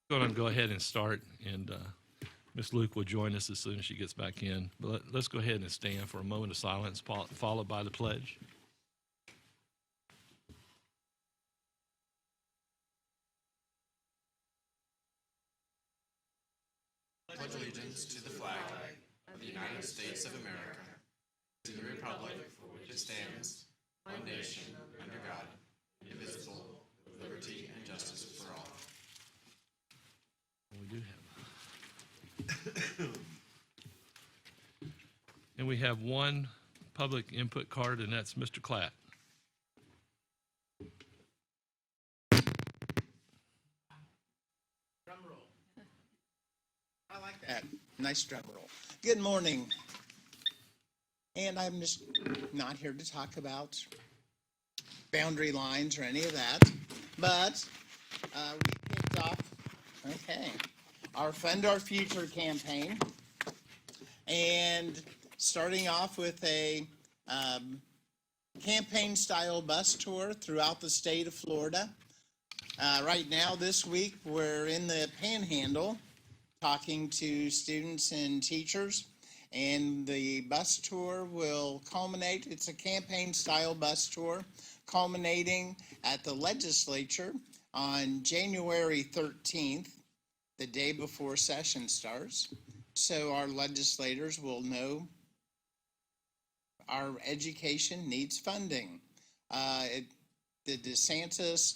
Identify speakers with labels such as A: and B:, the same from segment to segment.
A: Going to go ahead and start, and Ms. Luke will join us as soon as she gets back in. But let's go ahead and stand for a moment of silence, followed by the pledge.
B: Pledge allegiance to the flag of the United States of America, to the republic for which it stands, one nation, under God, indivisible, with liberty and justice for all.
A: We do have. And we have one public input card, and that's Mr. Klatt.
C: Drum roll. I like that. Nice drum roll. Good morning. And I'm just not here to talk about boundary lines or any of that, but we kicked off, our Fund Our Future campaign, and starting off with a campaign-style bus tour throughout the state of Florida. Right now, this week, we're in the Panhandle talking to students and teachers, and the bus tour will culminate. It's a campaign-style bus tour culminating at the legislature on January 13th, the day before session starts, so our legislators will know our education needs funding. The DeSantis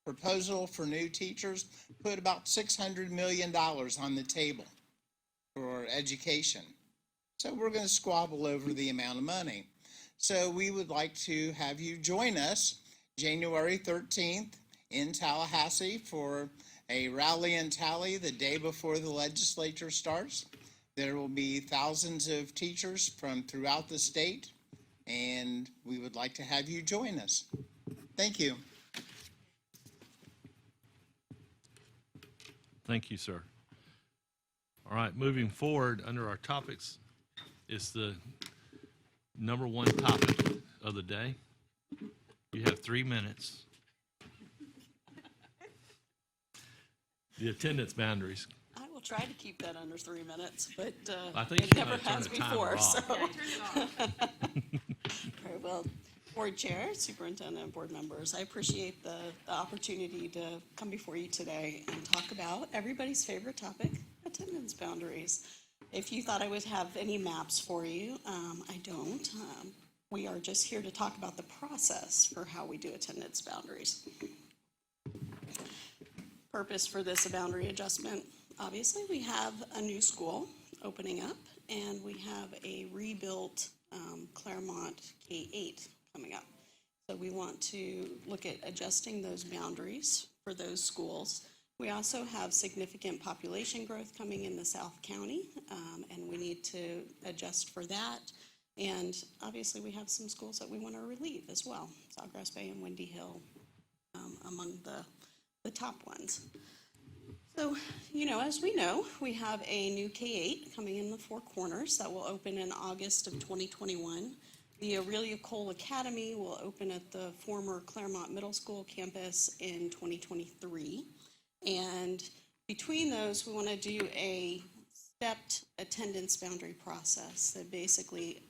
C: proposal for new teachers put about $600 million on the table for education. So we're going to squabble over the amount of money. So we would like to have you join us January 13th in Tallahassee for a rally and tally the day before the legislature starts. There will be thousands of teachers from throughout the state, and we would like to have you join us. Thank you.
A: Thank you, sir. All right, moving forward under our topics is the number one topic of the day. You have 3 minutes. The attendance boundaries.
D: I will try to keep that under 3 minutes, but
A: I think
D: it
A: you
D: never
A: gotta turn
D: has
A: the timer
D: before,
A: off.
D: so. Very well. Board Chair, Superintendent, and board members, I appreciate the opportunity to come before you today and talk about everybody's favorite topic, attendance boundaries. If you thought I would have any maps for you, I don't. We are just here to talk about the process for how we do attendance boundaries. Purpose for this boundary adjustment, obviously, we have a new school opening up, and we have a rebuilt Claremont K-8 coming up. So we want to look at adjusting those boundaries for those schools. We also have significant population growth coming in the South County, and we need to adjust for that. And obviously, we have some schools that we want to relieve as well. Sawgrass Bay and Windy Hill among the top ones. So, as we know, we have a new K-8 coming in the Four Corners that will open in August of 2021. The Aurelia Cole Academy will open at the former Claremont Middle School campus in 2023. And between those, we want to do a stepped attendance boundary process that basically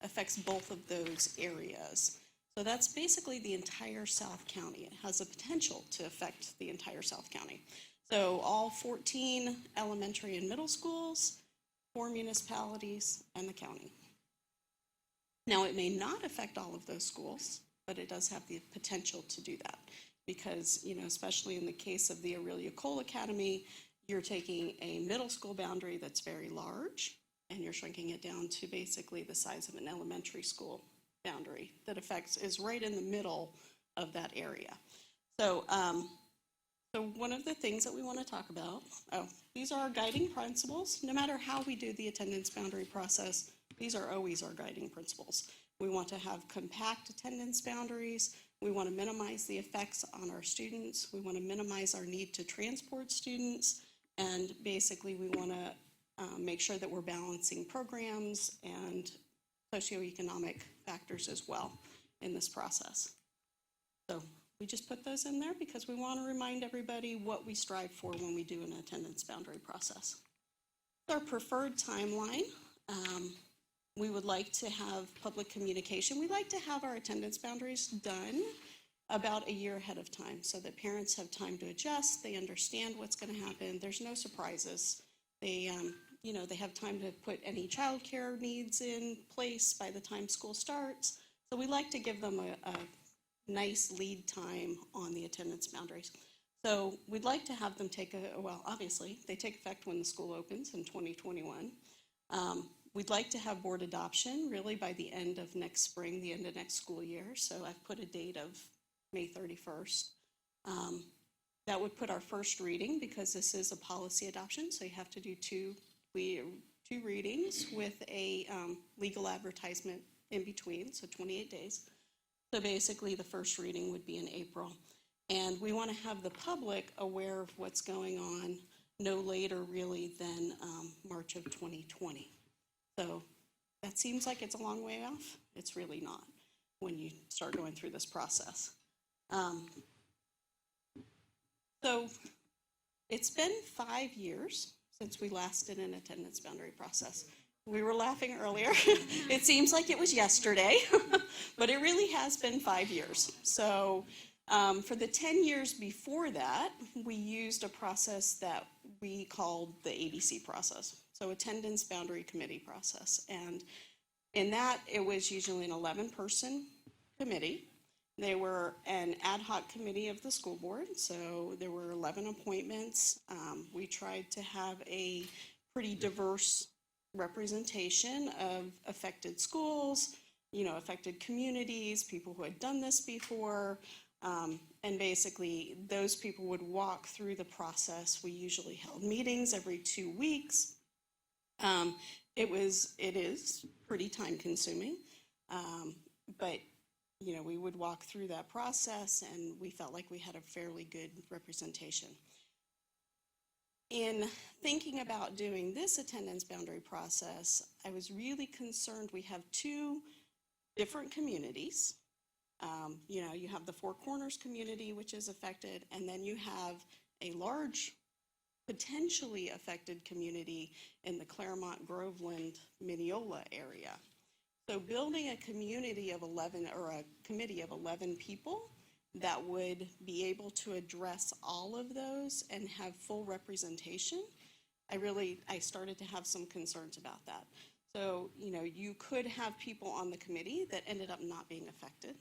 D: affects both of those areas. So that's basically the entire South County. It has the potential to affect the entire South County. So all 14 elementary and middle schools, 4 municipalities, and the county. Now, it may not affect all of those schools, but it does have the potential to do that because, especially in the case of the Aurelia Cole Academy, you're taking a middle school boundary that's very large, and you're shrinking it down to basically the size of an elementary school boundary that is right in the middle of that area. So, so one of the things that we want to talk about, these are our guiding principles. No matter how we do the attendance boundary process, these are always our guiding principles. We want to have compact attendance boundaries. We want to minimize the effects on our students. We want to minimize our need to transport students. And basically, we want to make sure that we're balancing programs and socioeconomic factors as well in this process. So we just put those in there because we want to remind everybody what we strive for when we do an attendance boundary process. Our preferred timeline, we would like to have public communication. We like to have our attendance boundaries done about a year ahead of time so that parents have time to adjust, they understand what's going to happen, there's no surprises. They, they have time to put any childcare needs in place by the time school starts. So we like to give them a nice lead time on the attendance boundaries. So we'd like to have them obviously, they take effect when the school opens in 2021. We'd like to have board adoption really by the end of next spring, the end of next school year. So I've put a date of May 31st. That would put our first reading, because this is a policy adoption, so you have to do two readings with a legal advertisement in between, so 28 days. So basically, the first reading would be in April. And we want to have the public aware of what's going on no later, really, than March of 2020. So that seems like it's a long way off. It's really not when you start going through this process. So it's been 5 years since we last did an attendance boundary process. We were laughing earlier. It seems like it was yesterday, but it really has been 5 years. So for the 10 years before that, we used a process that we called the ABC process, so Attendance Boundary Committee process. And in that, it was usually an 11-person committee. They were an ad hoc committee of the school board, so there were 11 appointments. We tried to have a pretty diverse representation of affected schools, affected communities, people who had done this before, and basically those people would walk through the process. We usually held meetings every 2 weeks. It is pretty time consuming, but we would walk through that process, and we felt like we had a fairly good representation. In thinking about doing this attendance boundary process, I was really concerned. We have two different communities. You have the Four Corners community, which is affected, and then you have a large, potentially affected community in the Claremont, Groveland, Mineola area. So building a community of 11, or a committee of 11 people that would be able to address all of those and have full representation, I started to have some concerns about that. So, you could have people on the committee that ended up not being affected.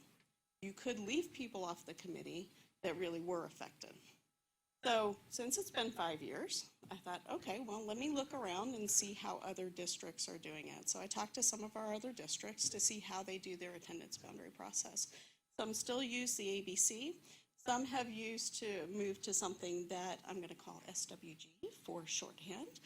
D: You could leave people off the committee that really were affected. So since it's been 5 years, I thought, okay, well, let me look around and see how other districts are doing it. So I talked to some of our other districts to see how they do their attendance boundary process. Some still use the ABC. Some have moved to something that I'm going to call SWG for shorthand.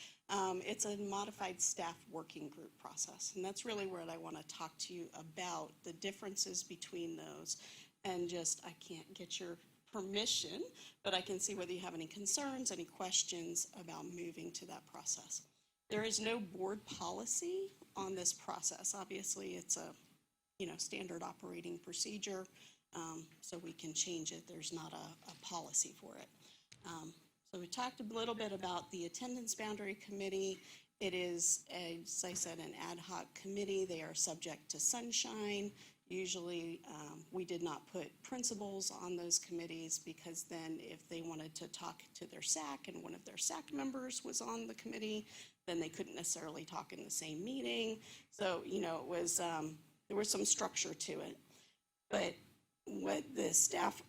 D: It's a modified staff working group process, and that's really what I want to talk to you about, the differences between those. And I can't get your permission, but I can see whether you have any concerns, any questions about moving to that process. There is no board policy on this process. Obviously, it's a standard operating procedure, so we can change it. There's not a policy for it. So we talked a little bit about the Attendance Boundary Committee. It is, as I said, an ad hoc committee. They are subject to sunshine. Usually, we did not put principals on those committees, because then if they wanted to talk to their SAC and one of their SAC members was on the committee, then they couldn't necessarily talk in the same meeting. So, it was, there was some structure to it. But what the staff,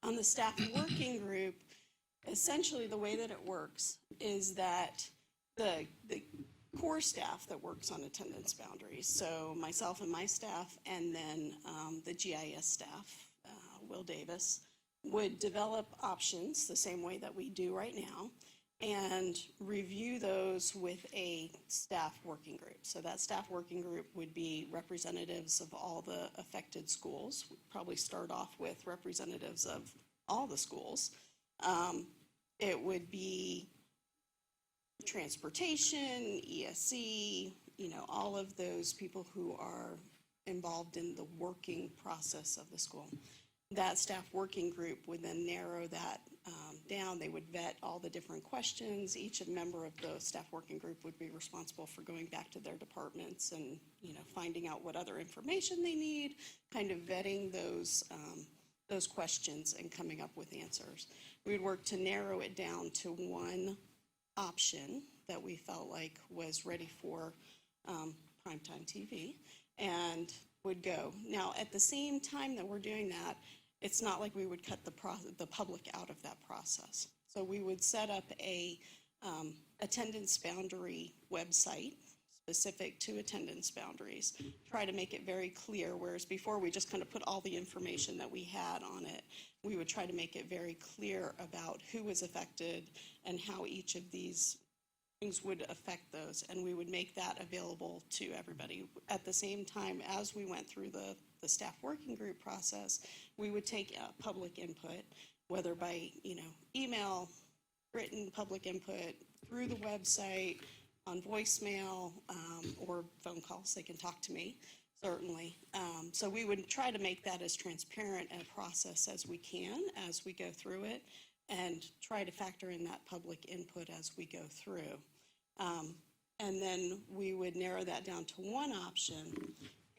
D: on the staff working group, essentially the way that it works is that the core staff that works on attendance boundaries, so myself and my staff, and then the GIS staff, Will Davis, would develop options the same way that we do right now, and review those with a staff working group. So that staff working group would be representatives of all the affected schools. We'd probably start off with representatives of all the schools. It would be transportation, ESC, all of those people who are involved in the working process of the school. That staff working group would then narrow that down. They would vet all the different questions. Each member of the staff working group would be responsible for going back to their departments and, finding out what other information they need, kind of vetting those questions and coming up with answers. We would work to narrow it down to one option that we felt like was ready for primetime TV and would go. Now, at the same time that we're doing that, it's not like we would cut the public out of that process. So we would set up a attendance boundary website specific to attendance boundaries, try to make it very clear, whereas before we just kind of put all the information that we had on it. We would try to make it very clear about who was affected and how each of these things would affect those, and we would make that available to everybody. At the same time, as we went through the staff working group process, we would take public input, whether by email, written public input, through the website, on voicemail, or phone calls. They can talk to me, certainly. So we would try to make that as transparent a process as we can as we go through it, and try to factor in that public input as we go through. And then we would narrow that down to one option,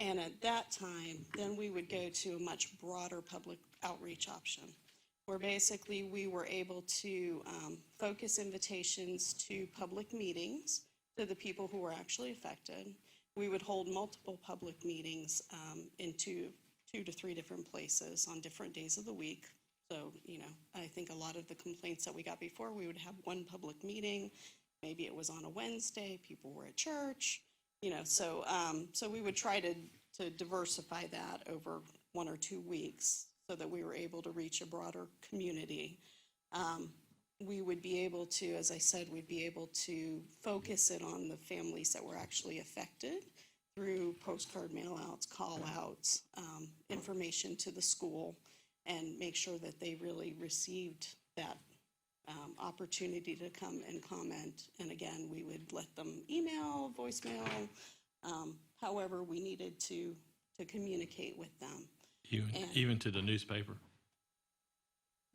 D: and at that time, then we would go to a much broader public outreach option, where basically we were able to focus invitations to public meetings to the people who were actually affected. We would hold multiple public meetings in two to three different places on different days of the week. So, I think a lot of the complaints that we got before, we would have one public meeting. Maybe it was on a Wednesday, people were at church, so we would try to diversify that over 1 or 2 weeks so that we were able to reach a broader community. We would be able to, as I said, we'd be able to focus it on the families that were actually affected through postcard mail-outs, call-outs, information to the school, and make sure that they really received that opportunity to come and comment. And again, we would let them email, voicemail, however we needed to communicate with them.
A: Even to the newspaper?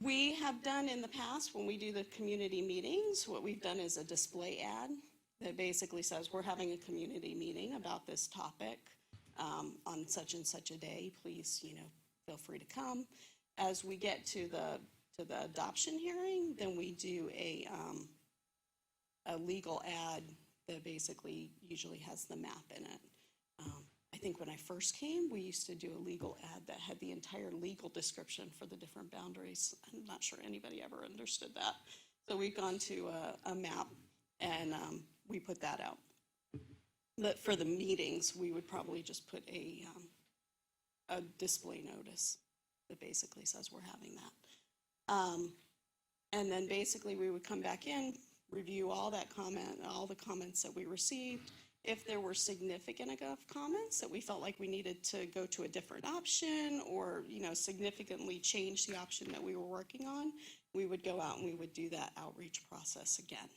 D: We have done in the past, when we do the community meetings, what we've done is a display ad that basically says, we're having a community meeting about this topic on such and such a day. Please, feel free to come. As we get to the adoption hearing, then we do a legal ad that basically usually has the map in it. I think when I first came, we used to do a legal ad that had the entire legal description for the different boundaries. I'm not sure anybody ever understood that. So we've gone to a map, and we put that out. But for the meetings, we would probably just put a display notice that basically says we're having that. And then basically we would come back in, review all the comments that we received. If there were significant enough comments that we felt like we needed to go to a different option or, significantly change the option that we were working on, we would go out and we would do that outreach process again.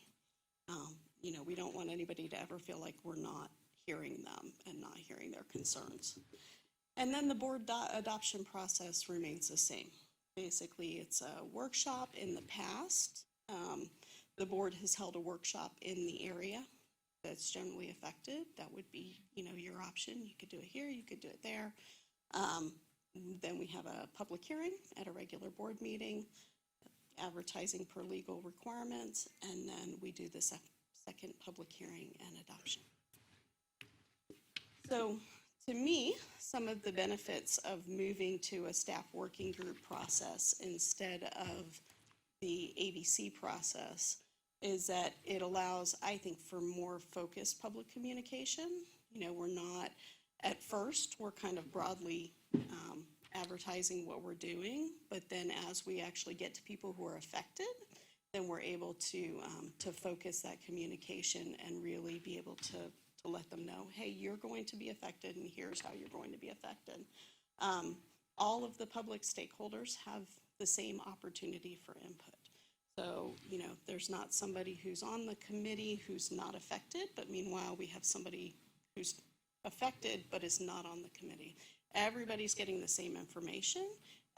D: We don't want anybody to ever feel like we're not hearing them and not hearing their concerns. And then the board adoption process remains the same. Basically, it's a workshop. In the past, the board has held a workshop in the area that's generally affected. That would be, your option. You could do it here, you could do it there. Then we have a public hearing at a regular board meeting, advertising per legal requirements, and then we do the second public hearing and adoption. So, to me, some of the benefits of moving to a staff working group process instead of the ABC process is that it allows, I think, for more focused public communication. We're not, at first, we're kind of broadly advertising what we're doing, but then as we actually get to people who are affected, then we're able to focus that communication and really be able to let them know, hey, you're going to be affected and here's how you're going to be affected. All of the public stakeholders have the same opportunity for input. So, there's not somebody who's on the committee who's not affected, but meanwhile we have somebody who's affected but is not on the committee. Everybody's getting the same information.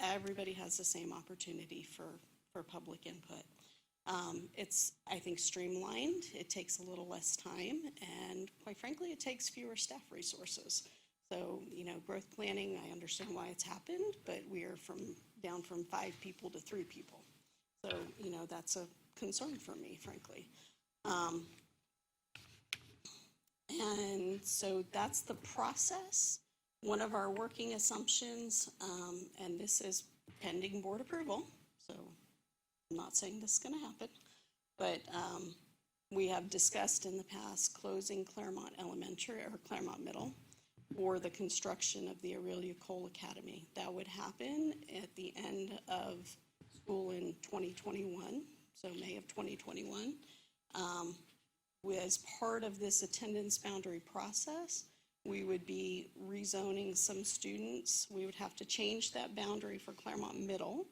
D: Everybody has the same opportunity for public input. It's, I think, streamlined. It takes a little less time, and quite frankly, it takes fewer staff resources. So, growth planning, I understand why it's happened, but we are down from 5 people to 3 people. So, that's a concern for me, frankly. And so that's the process. One of our working assumptions, and this is pending board approval, so I'm not saying this is going to happen, but we have discussed in the past closing Claremont Elementary or Claremont Middle for the construction of the Aurelia Cole Academy. That would happen at the end of school in 2021, so May of 2021. As part of this attendance boundary process, we would be rezoning some students. We would have to change that boundary for Claremont Middle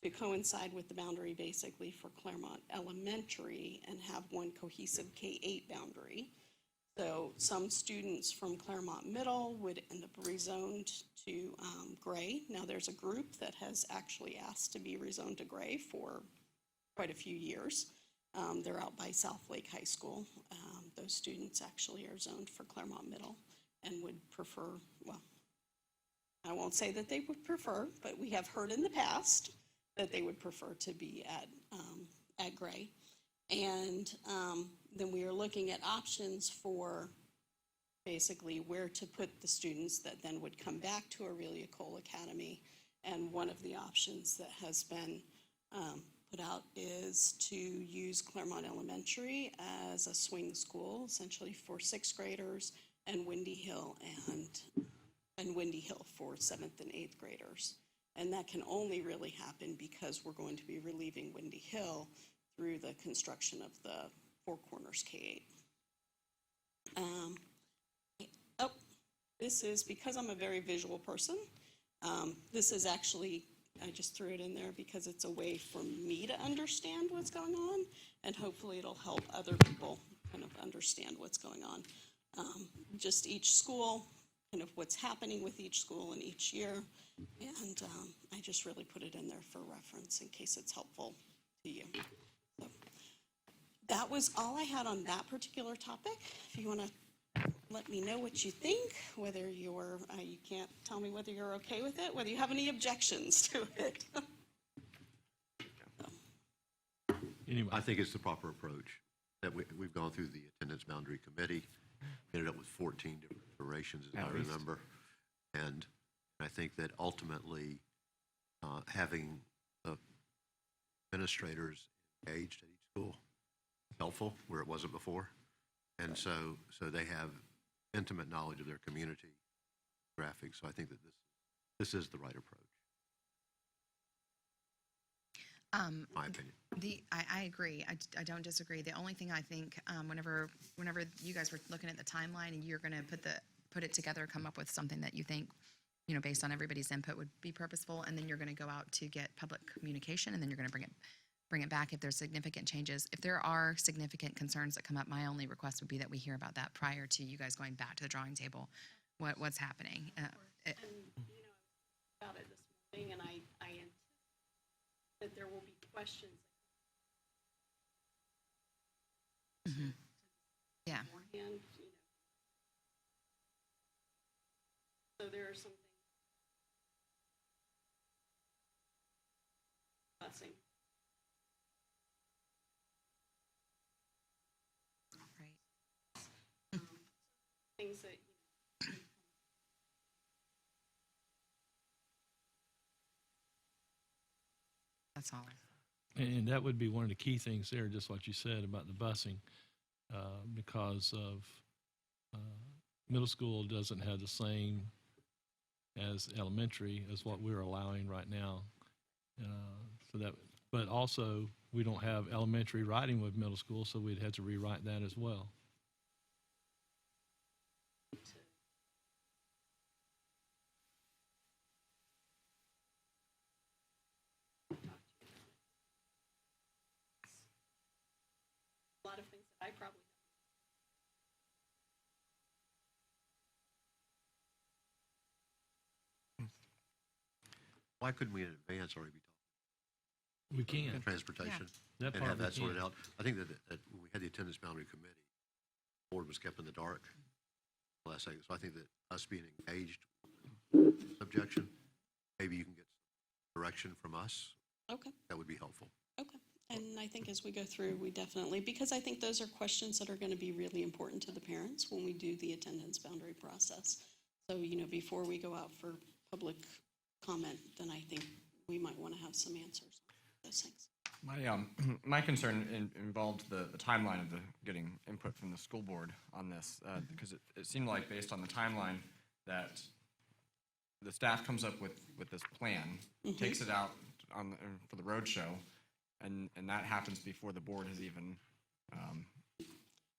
D: to coincide with the boundary basically for Claremont Elementary and have one cohesive K-8 boundary. So some students from Claremont Middle would end up rezoned to Gray. Now there's a group that has actually asked to be rezoned to Gray for quite a few years. They're out by South Lake High School. Those students actually are zoned for Claremont Middle and would prefer, well, I won't say that they would prefer, but we have heard in the past that they would prefer to be at Gray. And then we are looking at options for basically where to put the students that then would come back to Aurelia Cole Academy. And one of the options that has been put out is to use Claremont Elementary as a swing school, essentially for 6th graders, and Windy Hill for 7th and 8th graders. And that can only really happen because we're going to be relieving Windy Hill through the construction of the Four Corners K-8. This is, because I'm a very visual person, this is actually, I just threw it in there because it's a way for me to understand what's going on, and hopefully it'll help other people kind of understand what's going on. Just each school, kind of what's happening with each school in each year, and I just really put it in there for reference in case it's helpful to you. So that was all I had on that particular topic. If you want to let me know what you think, whether you're, you can't tell me whether you're okay with it, whether you have any objections to it.
A: Anyway,
E: I think it's the proper approach that we've gone through the attendance boundary committee, ended up with 14 different iterations, as I remember. And I think that ultimately having the administrators engaged at each school is helpful where it wasn't before. And so they have intimate knowledge of their community graphics. So I think that this is the right approach. My opinion.
F: I agree. I don't disagree. The only thing I think, whenever you guys were looking at the timeline and you're going to put it together, come up with something that you think, based on everybody's input would be purposeful, and then you're going to go out to get public communication, and then you're going to bring it back if there's significant changes. If there are significant concerns that come up, my only request would be that we hear about that prior to you guys going back to the drawing table. What's happening?
D: About it this morning, and I anticipate that there will be questions.
F: Mm-hmm. Yeah.
D: Beforehand, So there are some things. Blessing.
F: Right.
D: Things that.
F: That's all.
A: and that would be one of the key things there, just what you said about the busing, because of middle school doesn't have the same as elementary as what we're allowing right now. But also we don't have elementary writing with middle school, so we'd have to rewrite that as well.
D: A lot of things that I probably
E: why couldn't we in advance already be
A: We can.
E: talking transportation?
A: That
E: And
A: part
E: have
A: we
E: that sorted
A: can.
E: out? I think that when we had the attendance boundary committee, the board was kept in the dark last second. So I think that us being engaged with this objection, maybe you can get some direction from us.
D: Okay.
E: That would be helpful.
D: Okay. And I think as we go through, we definitely, because I think those are questions that are going to be really important to the parents when we do the attendance boundary process. So, before we go out for public comment, then I think we might want to have some answers on those things.
G: My concern involved the timeline of getting input from the school board on this, because it seemed like based on the timeline that the staff comes up with this plan, takes it out for the road show, and that happens before the board has even,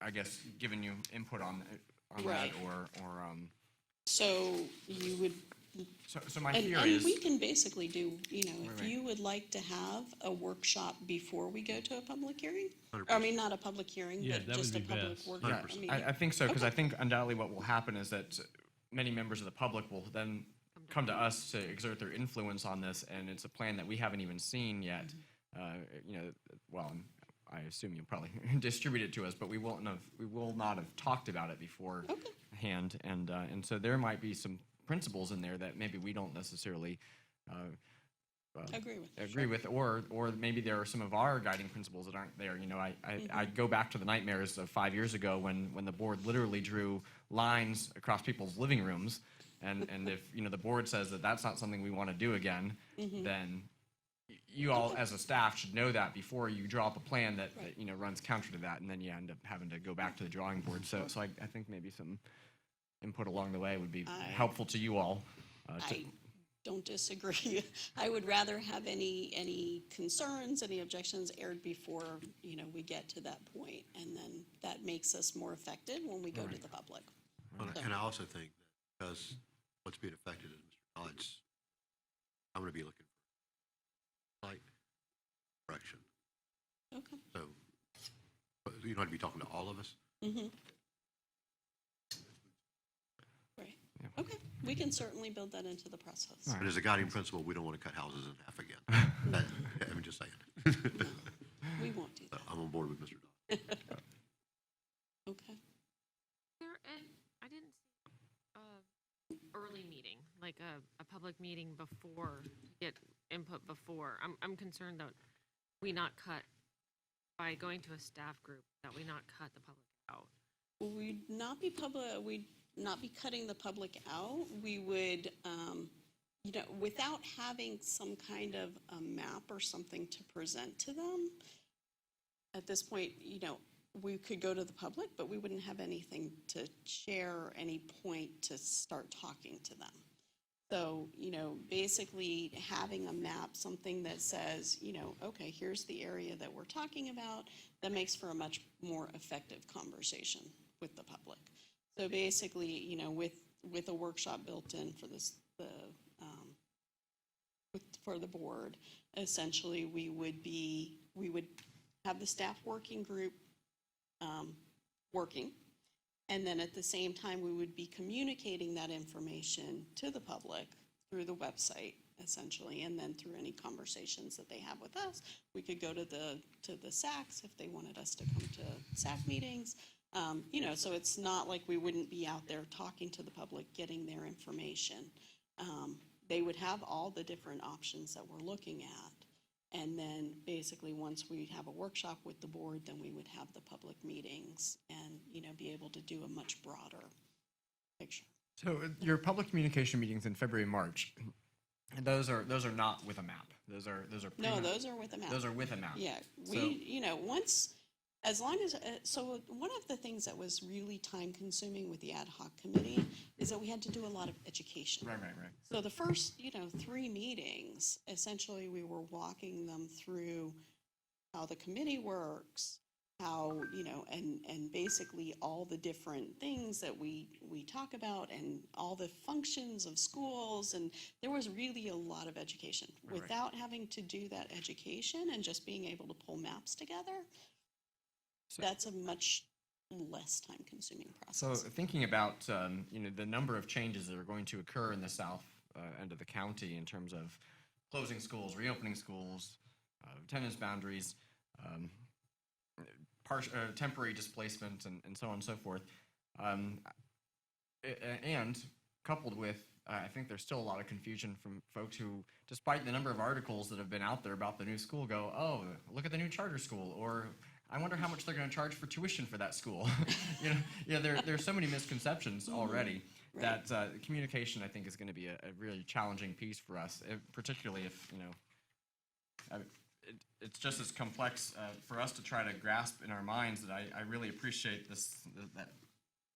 G: I guess, given you input on
D: Right.
G: that or
D: So you would,
G: so my
D: and
G: fear
D: we
G: is,
D: can basically do, if
G: Right.
D: you would like to have a workshop before we go to a public hearing?
E: 100%.
D: I mean, not a public hearing,
A: Yeah,
D: but
A: that
D: just a
A: would be
D: public
A: best.
D: workshop.
E: 100%.
G: I think so, because I
D: Okay.
G: think undoubtedly what will happen is that many members of the public will then come to us to exert their influence on this, and it's a plan that we haven't even seen yet. Well, I assume you'll probably distribute it to us, but we will not have talked about it beforehand, and so there might be some principles in there that maybe we don't necessarily
D: Agree with.
G: or maybe there are some of our guiding principles that aren't there. I go back to the nightmares of 5 years ago when the board literally drew lines across people's living rooms, and if the board says that that's not something we want to do again, then you all as a staff should know that before you draw up a plan that runs counter to that, and then you end up having to go back to the drawing board. So I think maybe some input along the way would be helpful to you all.
D: I don't disagree. I would rather have any concerns, any objections aired before, we get to that point, and then that makes us more effective when we go to the public.
E: And I also think that because what's being affected is Mr. Todd's, I'm going to be looking for light direction.
D: Okay.
E: So but you don't have to be talking to all of us.
D: Right. Okay. We can certainly build that into the process.
E: But as a guiding principle, we don't want to cut houses in half again. I'm just saying.
D: We won't do that.
E: I'm on board with Mr. Dodd.
D: Okay.
H: I didn't see early meeting, like a public meeting before, get input before. I'm concerned that we not cut, by going to a staff group, that we not cut the public out.
D: We'd not be cutting the public out. We would, without having some kind of a map or something to present to them, at this point, we could go to the public, but we wouldn't have anything to share or any point to start talking to them. So, basically having a map, something that says, okay, here's the area that we're talking about, that makes for a much more effective conversation with the public. So basically, with a workshop built in for for the board, essentially we would have the staff working group working, and then at the same time we would be communicating that information to the public through the website essentially, and then through any conversations that they have with us. We could go to the SACs if they wanted us to come to SAC meetings. So it's not like we wouldn't be out there talking to the public, getting their information. They would have all the different options that we're looking at. And then basically once we have a workshop with the board, then we would have the public meetings and, be able to do a much broader picture.
G: So your public communication meetings in February and March, those are not with a map. Those are
D: No, those are with a map.
G: Those are with a map.
D: Yeah, as long as, so one of the things that was really time consuming with the ad hoc committee is that we had to do a lot of education.
G: Right.
D: So the first, 3 meetings, essentially we were walking them through how the committee works, how, and basically all the different things that we talk about and all the functions of schools. And there was really a lot of education.
G: Right.
D: Without having to do that education and just being able to pull maps together, that's a much less time-consuming
G: So
D: process.
G: thinking about the number of changes that are going to occur in the south end of the county in terms of closing schools, reopening schools, attendance boundaries, temporary displacement, and so on and so forth. And coupled with, I think there's still a lot of confusion from folks who, despite the number of articles that have been out there about the new school, go, oh, look at the new charter school, or I wonder how much they're going to charge for tuition for that school. There's so many misconceptions already that communication, I think, is going to be a really challenging piece for us, particularly if, it's just as complex for us to try to grasp in our minds that I really appreciate that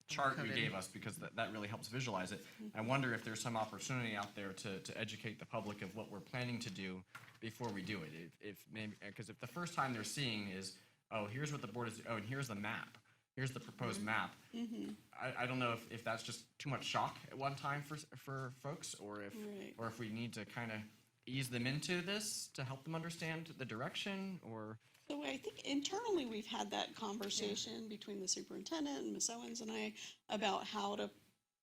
G: chart you gave us, because that really helps visualize it. I wonder if there's some opportunity out there to educate the public of what we're planning to do before we do it. If maybe, because if the first time they're seeing is, oh, here's what the board is, oh, and here's the map, here's the proposed map. I don't know if that's just too much shock at one time for folks, or if we need to kind of ease them into this to help them understand the direction, or.
D: So I think internally we've had that conversation between the superintendent and Ms. Owens and I about how to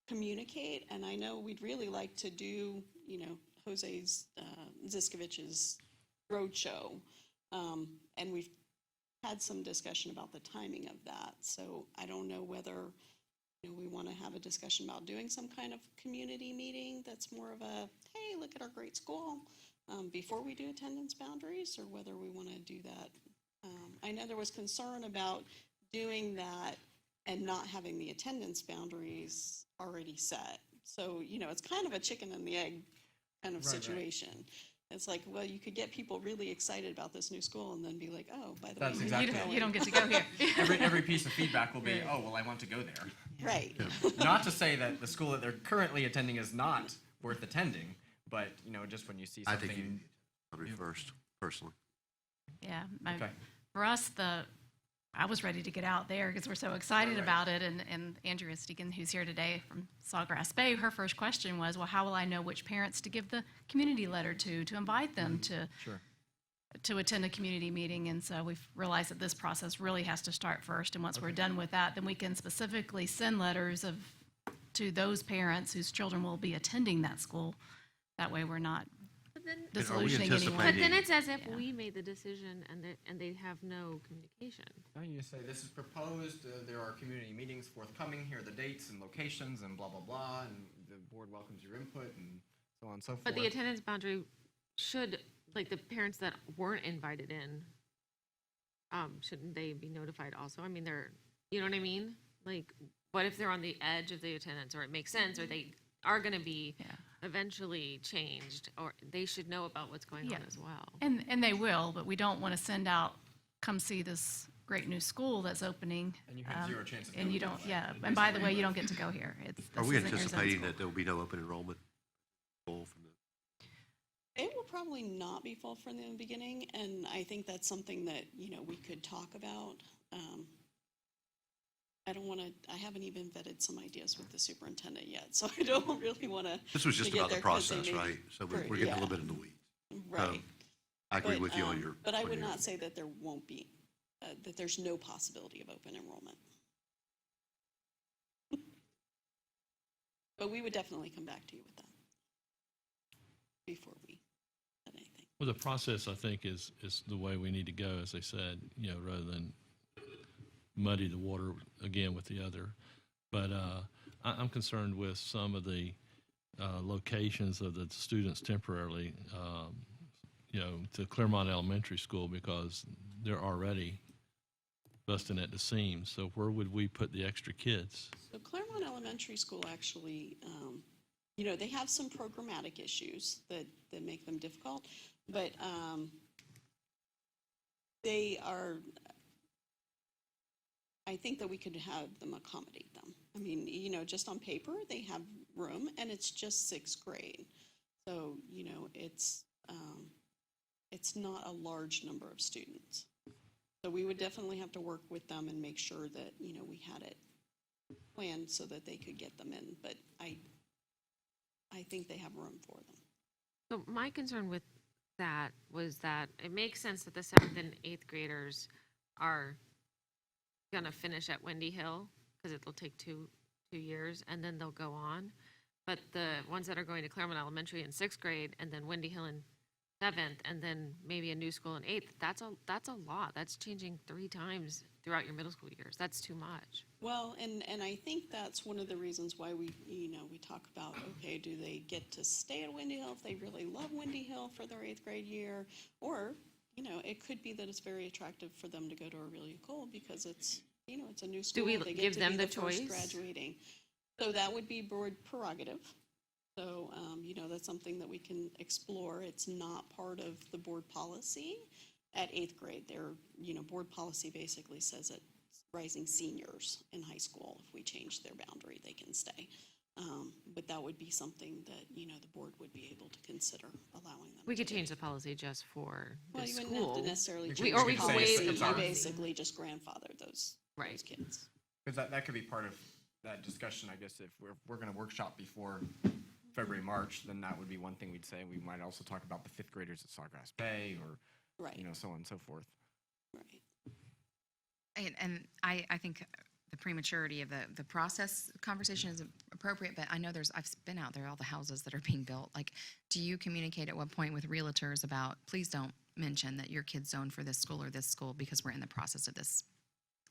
D: communicate. And I know we'd really like to do, Jose's, Ziskovich's roadshow. And we've had some discussion about the timing of that. So I don't know whether, we want to have a discussion about doing some kind of community meeting that's more of a, hey, look at our great school, before we do attendance boundaries, or whether we want to do that. I know there was concern about doing that and not having the attendance boundaries already set. So, it's kind of a chicken and the egg kind of situation. It's like, well, you could get people really excited about this new school and then be like, oh, by the way,
G: That's exactly it.
F: You don't get to go here.
G: Every piece of feedback will be, oh, well, I want to go there.
D: Right.
G: Not to say that the school that they're currently attending is not worth attending, but, just when you see
E: I
G: something.
E: think you need boundary first, personally.
F: Yeah.
G: Okay.
F: For us, I was ready to get out there because we're so excited about it. And Andrea Stegan, who's here today from Sawgrass Bay, her first question was, well, how will I know which parents to give the community letter to invite them to attend a community meeting? And so we've realized that this process really has to start first. And once we're done with that, then we can specifically send letters to those parents whose children will be attending that school. That way we're not disillusioning anyone.
H: But then it's as if
F: Yeah.
H: we made the decision and they have no communication.
G: I mean, you say this is proposed, there are community meetings forthcoming, here are the dates and locations and blah, blah, blah, and the board welcomes your input and so on and so forth.
H: But the attendance boundary should, like the parents that weren't invited in, shouldn't they be notified also? I mean, you know what I mean? Like, what if they're on the edge of the attendance, or it makes sense, or they are going to be eventually changed, or they should know about what's going on as well.
F: And they will, but we don't want to send out, come see this great new school that's opening.
G: And you have zero chance of
F: And
G: knowing
F: you
G: that.
F: don't, and by the way, you don't get to go here.
E: Are we
F: this isn't your zone
E: anticipating
F: school.
E: that there will be no open enrollment goal from the?
D: It will probably not be full from the beginning, and I think that's something that, we could talk about. I haven't even vetted some ideas with the superintendent yet, so I don't really want to.
E: This was just about the process, right? So we're getting a little bit in the weeds.
D: Right.
E: I agree
D: But,
E: with you on your.
D: But I
E: on
D: would
E: your-
D: not say that there won't be, that there's no possibility of open enrollment. But we would definitely come back to you with that before we said anything.
A: Well, the process, I think, is the way we need to go, as they said, rather than muddy the water again with the other. But I'm concerned with some of the locations of the students temporarily, to Claremont Elementary School, because they're already busting at the seams. So where would we put the extra kids?
D: So Claremont Elementary School actually, they have some programmatic issues that make them difficult, but they are, I think that we could have them accommodate them. I mean, just on paper, they have room, and it's just sixth grade. So, it's not a large number of students. So we would definitely have to work with them and make sure that, we had it planned so that they could get them in. But I think they have room for them.
H: So my concern with that was that it makes sense that the 7th and 8th graders are gonna finish at Wendy Hill, because it'll take two years, and then they'll go on. But the ones that are going to Claremont Elementary in 6th grade, and then Wendy Hill in 7th, and then maybe a new school in 8th, that's a lot. That's changing 3 times throughout your middle school years. That's too much.
D: Well, and I think that's one of the reasons why we talk about, okay, do they get to stay at Windy Hill if they really love Windy Hill for their 8th grade year? Or, it could be that it's very attractive for them to go to Aurelia Cole because it's, it's a new school.
H: we
D: They get
H: give
D: to
H: them
D: be
H: the
D: first
H: choice?
D: graduating. So that would be board prerogative. So, that's something that we can explore. It's not part of the board policy at 8th grade. Board policy basically says that rising seniors in high school, if we change their boundary, they can stay. But that would be something that, the board would be able to consider allowing them.
H: We
D: to
H: could
D: do.
H: change the policy just for the
D: Well, you wouldn't have
H: school.
D: to necessarily
G: We
D: change
G: could-
H: or we
D: the
H: could waive
D: policy.
H: the
D: You
H: policy.
D: basically just grandfather those
H: Right.
D: kids.
G: Because that could be part of that discussion, I guess, if we're going to workshop before February, March, then that would be one thing we'd say. We might also talk about the 5th graders at Sawgrass Bay or,
D: Right,
G: so on and so forth.
D: right.
F: And I think the prematurity of the process conversation is appropriate, but I know I've been out there, all the houses that are being built. Like, do you communicate at what point with realtors about, please don't mention that your kid's zoned for this school or this school because we're in the process of this?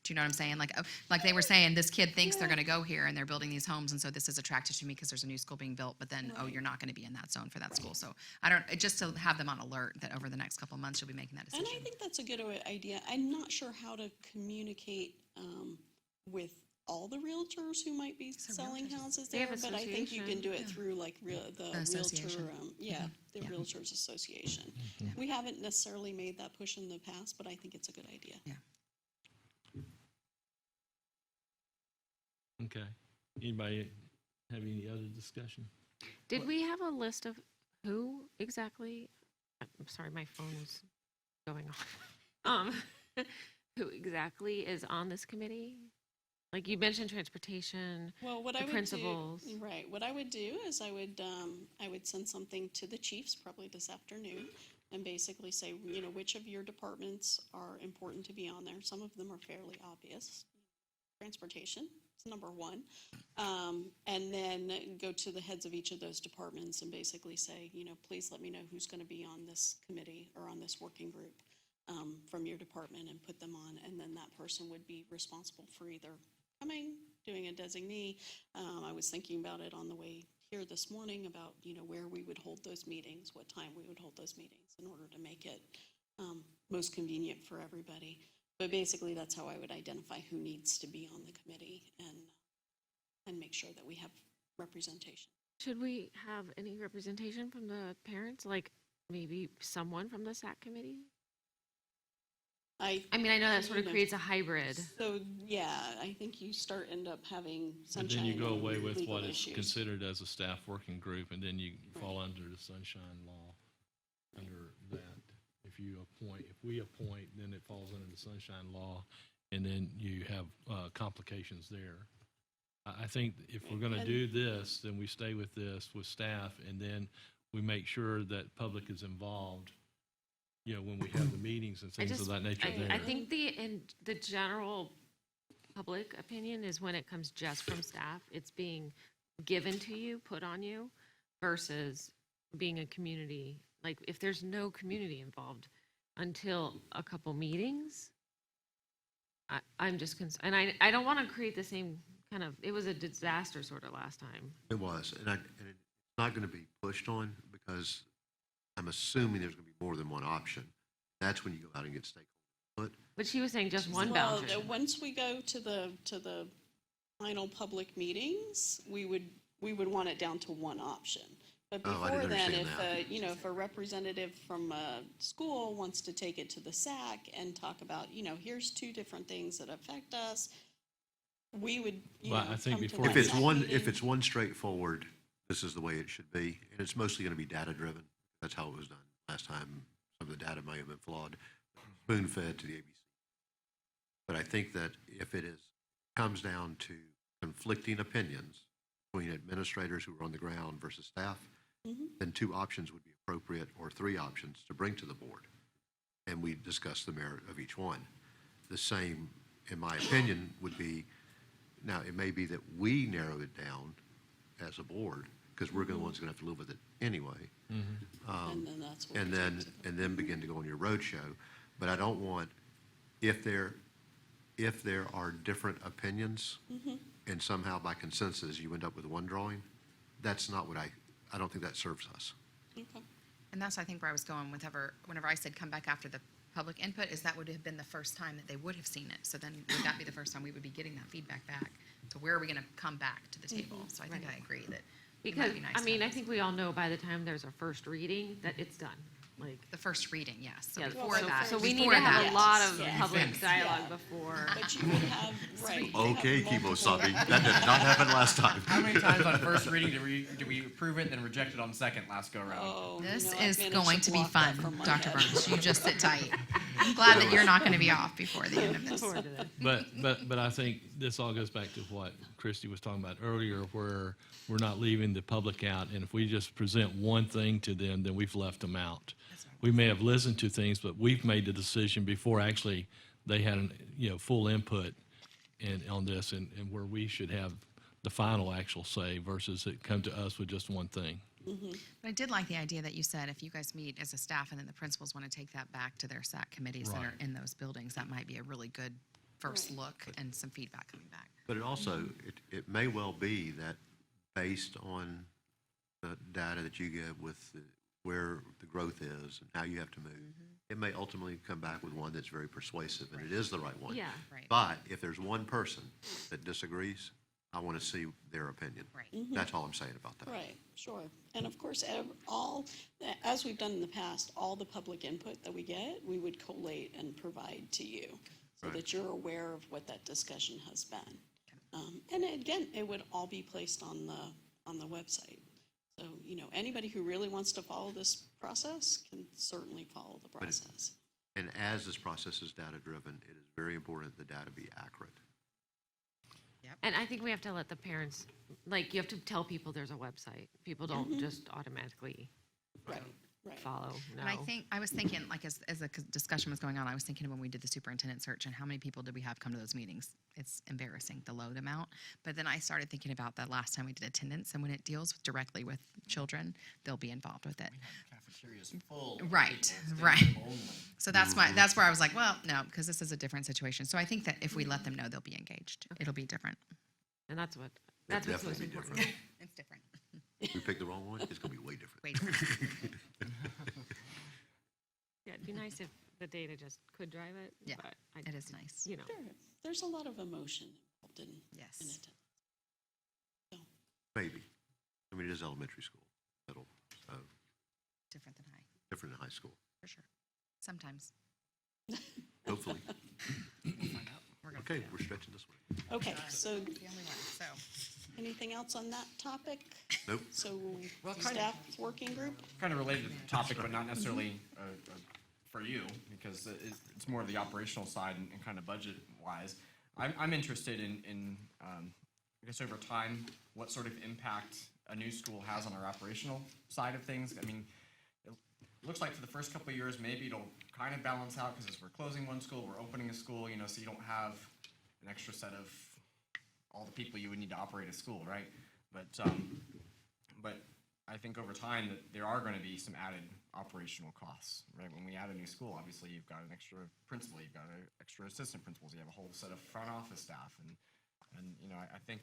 F: Do you know what I'm saying? Like they were saying, this kid thinks they're going to go here and they're building these homes, and so this is attractive to me because there's a new school being built, but then, oh,
D: Right.
F: you're not going to be in that zone for that school.
D: Right.
F: So just to have them on alert that over the next couple of months, you'll be making that
D: And
F: decision.
D: I think that's a good idea. I'm not sure how to communicate with all the realtors who might be selling
F: realtors-
D: houses
H: They
D: there,
H: have
D: but I think you can do it through like the realtor,
F: association.
D: the
F: Yeah.
D: Realtors Association. We haven't necessarily made that push in the past, but I think it's a good idea.
F: Yeah.
A: Okay. Anybody have any other discussion?
H: Did we have a list of who exactly? I'm sorry, my phone was going off. Who exactly is on this committee? Like you mentioned, transportation.
D: Well, what
H: The
D: I would
H: principals.
D: do, right? What I would do is I would send something to the chiefs probably this afternoon, and basically say, which of your departments are important to be on there. Some of them are fairly obvious. Transportation is number 1, and then go to the heads of each of those departments and basically say, please let me know who's going to be on this committee or on this working group from your department, and put them on, and then that person would be responsible for either coming, doing a designee. I was thinking about it on the way here this morning about, where we would hold those meetings, what time we would hold those meetings in order to make it most convenient for everybody. But basically, that's how I would identify who needs to be on the committee and make sure that we have representation.
H: Should we have any representation from the parents? Like maybe someone from the SAC committee? I mean, I know that sort of creates a hybrid.
D: So, yeah, I think you end up having
A: And
D: sunshine
A: then you go
D: and
A: away with
D: legal
A: what is
D: issues.
A: considered as a staff working group, and then you fall under the sunshine law under that. If we appoint, then it falls under the sunshine law, and then you have complications there. I think if we're gonna do this, then we stay with this with staff, and then we make sure that public is involved, when we have the meetings and things of that nature there.
H: I think the general public opinion is when it comes just from staff, it's being given to you, put on you, versus being a community. Like if there's no community involved until a couple meetings, I'm just concerned, and I don't want to create the same kind of. It was a disaster sort of last time.
E: It was, and it's not going to be pushed on because I'm assuming there's going to be more than one option. That's when you go out and get stakeholder input.
H: But she was saying just one
D: Well,
H: boundary.
D: once we go to the final public meetings, we would want it down to one option. But
E: Oh, I
D: before
E: didn't
D: then,
E: understand
D: if a representative from a school wants to take it to the SAC and talk about, here's 2 different things that affect us, we would,
A: Well, I think
D: come to
A: before
D: that
E: If it's
D: SAC
E: one,
D: meeting.
E: if it's one straightforward, this is the way it should be, and it's mostly going to be data driven. That's how it was done last time. Some of the data may have been flawed, spoon fed to the ABC. But I think that if comes down to conflicting opinions between administrators who are on the ground versus staff, then 2 options would be appropriate, or 3 options to bring to the board. And we discuss the merit of each one. The same, in my opinion, would be, now it may be that we narrow it down as a board, because we're the ones going to have to live with it anyway.
D: And then that's what.
E: And
D: we
E: then,
D: take to-
E: and then begin to go on your roadshow. But I don't want, if there are different opinions, and somehow by consensus you end up with one drawing, that's not what I don't think that serves us.
D: Okay.
F: And that's, I think, where I was going with whenever I said come back after the public input, is that would have been the first time that they would have seen it. So then would that be the first time we would be getting that feedback back? So where are we going to come back to the table? So I think I agree that it
H: Because,
F: might be nice.
H: I
F: to
H: mean,
F: have
H: I think we all know by the time there's a first reading that it's done. Like,
F: the first reading, yes. So
H: yeah,
F: before
H: so-
F: that.
H: So we need
F: before
H: to have
F: that-
H: a lot of
D: Yes,
H: public
D: yes,
H: dialogue
D: yeah.
H: before.
D: But you would have, right. you have
E: Okay,
D: multiple-
E: Kimo-sabi, that did not happen last time.
G: How many times on first reading do we approve it and then reject it on second last go around?
D: Oh,
F: This
D: you know, I've
F: is
D: managed
F: going to be
D: block that
F: fun,
D: from my
F: Dr.
D: head.
F: Burns. You just sit tight. I'm glad that you're not going to be off before the end of this.
H: Before today.
A: But I think this all goes back to what Christy was talking about earlier, where we're not leaving the public out, and if we just present one thing to them, then we've left them out. We may have listened to things, but we've made the decision before actually they had full input on this, and where we should have the final actual say versus it come to us with just one thing.
F: But I did like the idea that you said if you guys meet as a staff and then the principals want to take that back to their SAC committees that are
A: Right.
F: in those buildings, that might be a really good first
D: Right.
F: look and some feedback coming back.
E: But it also, it may well be that based on the data that you get with where the growth is and how you have to move, it may ultimately come back with one that's very persuasive, and it is the right one.
H: Yeah.
F: Right.
E: But if there's one person that disagrees, I want to see their opinion.
F: Right.
E: That's all I'm saying about that.
D: Right, sure. And of course, as we've done in the past, all the public input that we get, we would collate and provide to you so
E: Right.
D: that you're aware of what that discussion has been. And again, it would all be placed on the website. So, anybody who really wants to follow this process can certainly follow the process.
E: And as this process is data-driven, it is very important the data be accurate.
H: And I think we have to let the parents, like, you have to tell people there's a website. People don't just automatically
D: Right, right.
H: follow, no.
F: And I was thinking, like, as the discussion was going on, I was thinking of when we did the superintendent search and how many people did we have come to those meetings? It's embarrassing, the low amount. But then I started thinking about that last time we did attendance, and when it deals directly with children, they'll be involved with it.
G: Cafeteria's full.
F: Right, right. So that's where I was like, well, no, because this is a different situation. So I think that if we let them know, they'll be engaged. It'll be different.
H: And that's what's
E: definitely
H: most
E: be
H: important.
E: different.
F: It's different.
E: If we pick the wrong one, it's going to be way different.
F: Way different.
H: Yeah, it'd be nice if the data just could drive it.
F: Yeah,
H: but
F: it is nice.
H: You know,
D: Sure. There's a lot of emotion involved in
F: Yes.
D: it.
E: Maybe. I mean, it is elementary school, middle, so
F: Different than high,
E: different than high school,
F: for sure. Sometimes.
E: hopefully.
F: We're gonna
E: Okay,
F: find out.
E: we're stretching this way.
D: Okay, so
F: The only one, so.
D: anything else on that topic?
E: Nope.
D: So
G: Well, kind of-
D: staff working group?
G: Kind of related to the topic, but not necessarily for you, because it's more of the operational side and kind of budget-wise. I'm interested in I guess over time, what sort of impact a new school has on our operational side of things. I mean, it looks like for the first couple of years, maybe it'll kind of balance out, because as we're closing one school, we're opening a school, so you don't have an extra set of all the people you would need to operate a school, right? But I think over time that there are going to be some added operational costs, right? When we add a new school, obviously you've got an extra principal, you've got extra assistant principals, you have a whole set of front office staff, and I think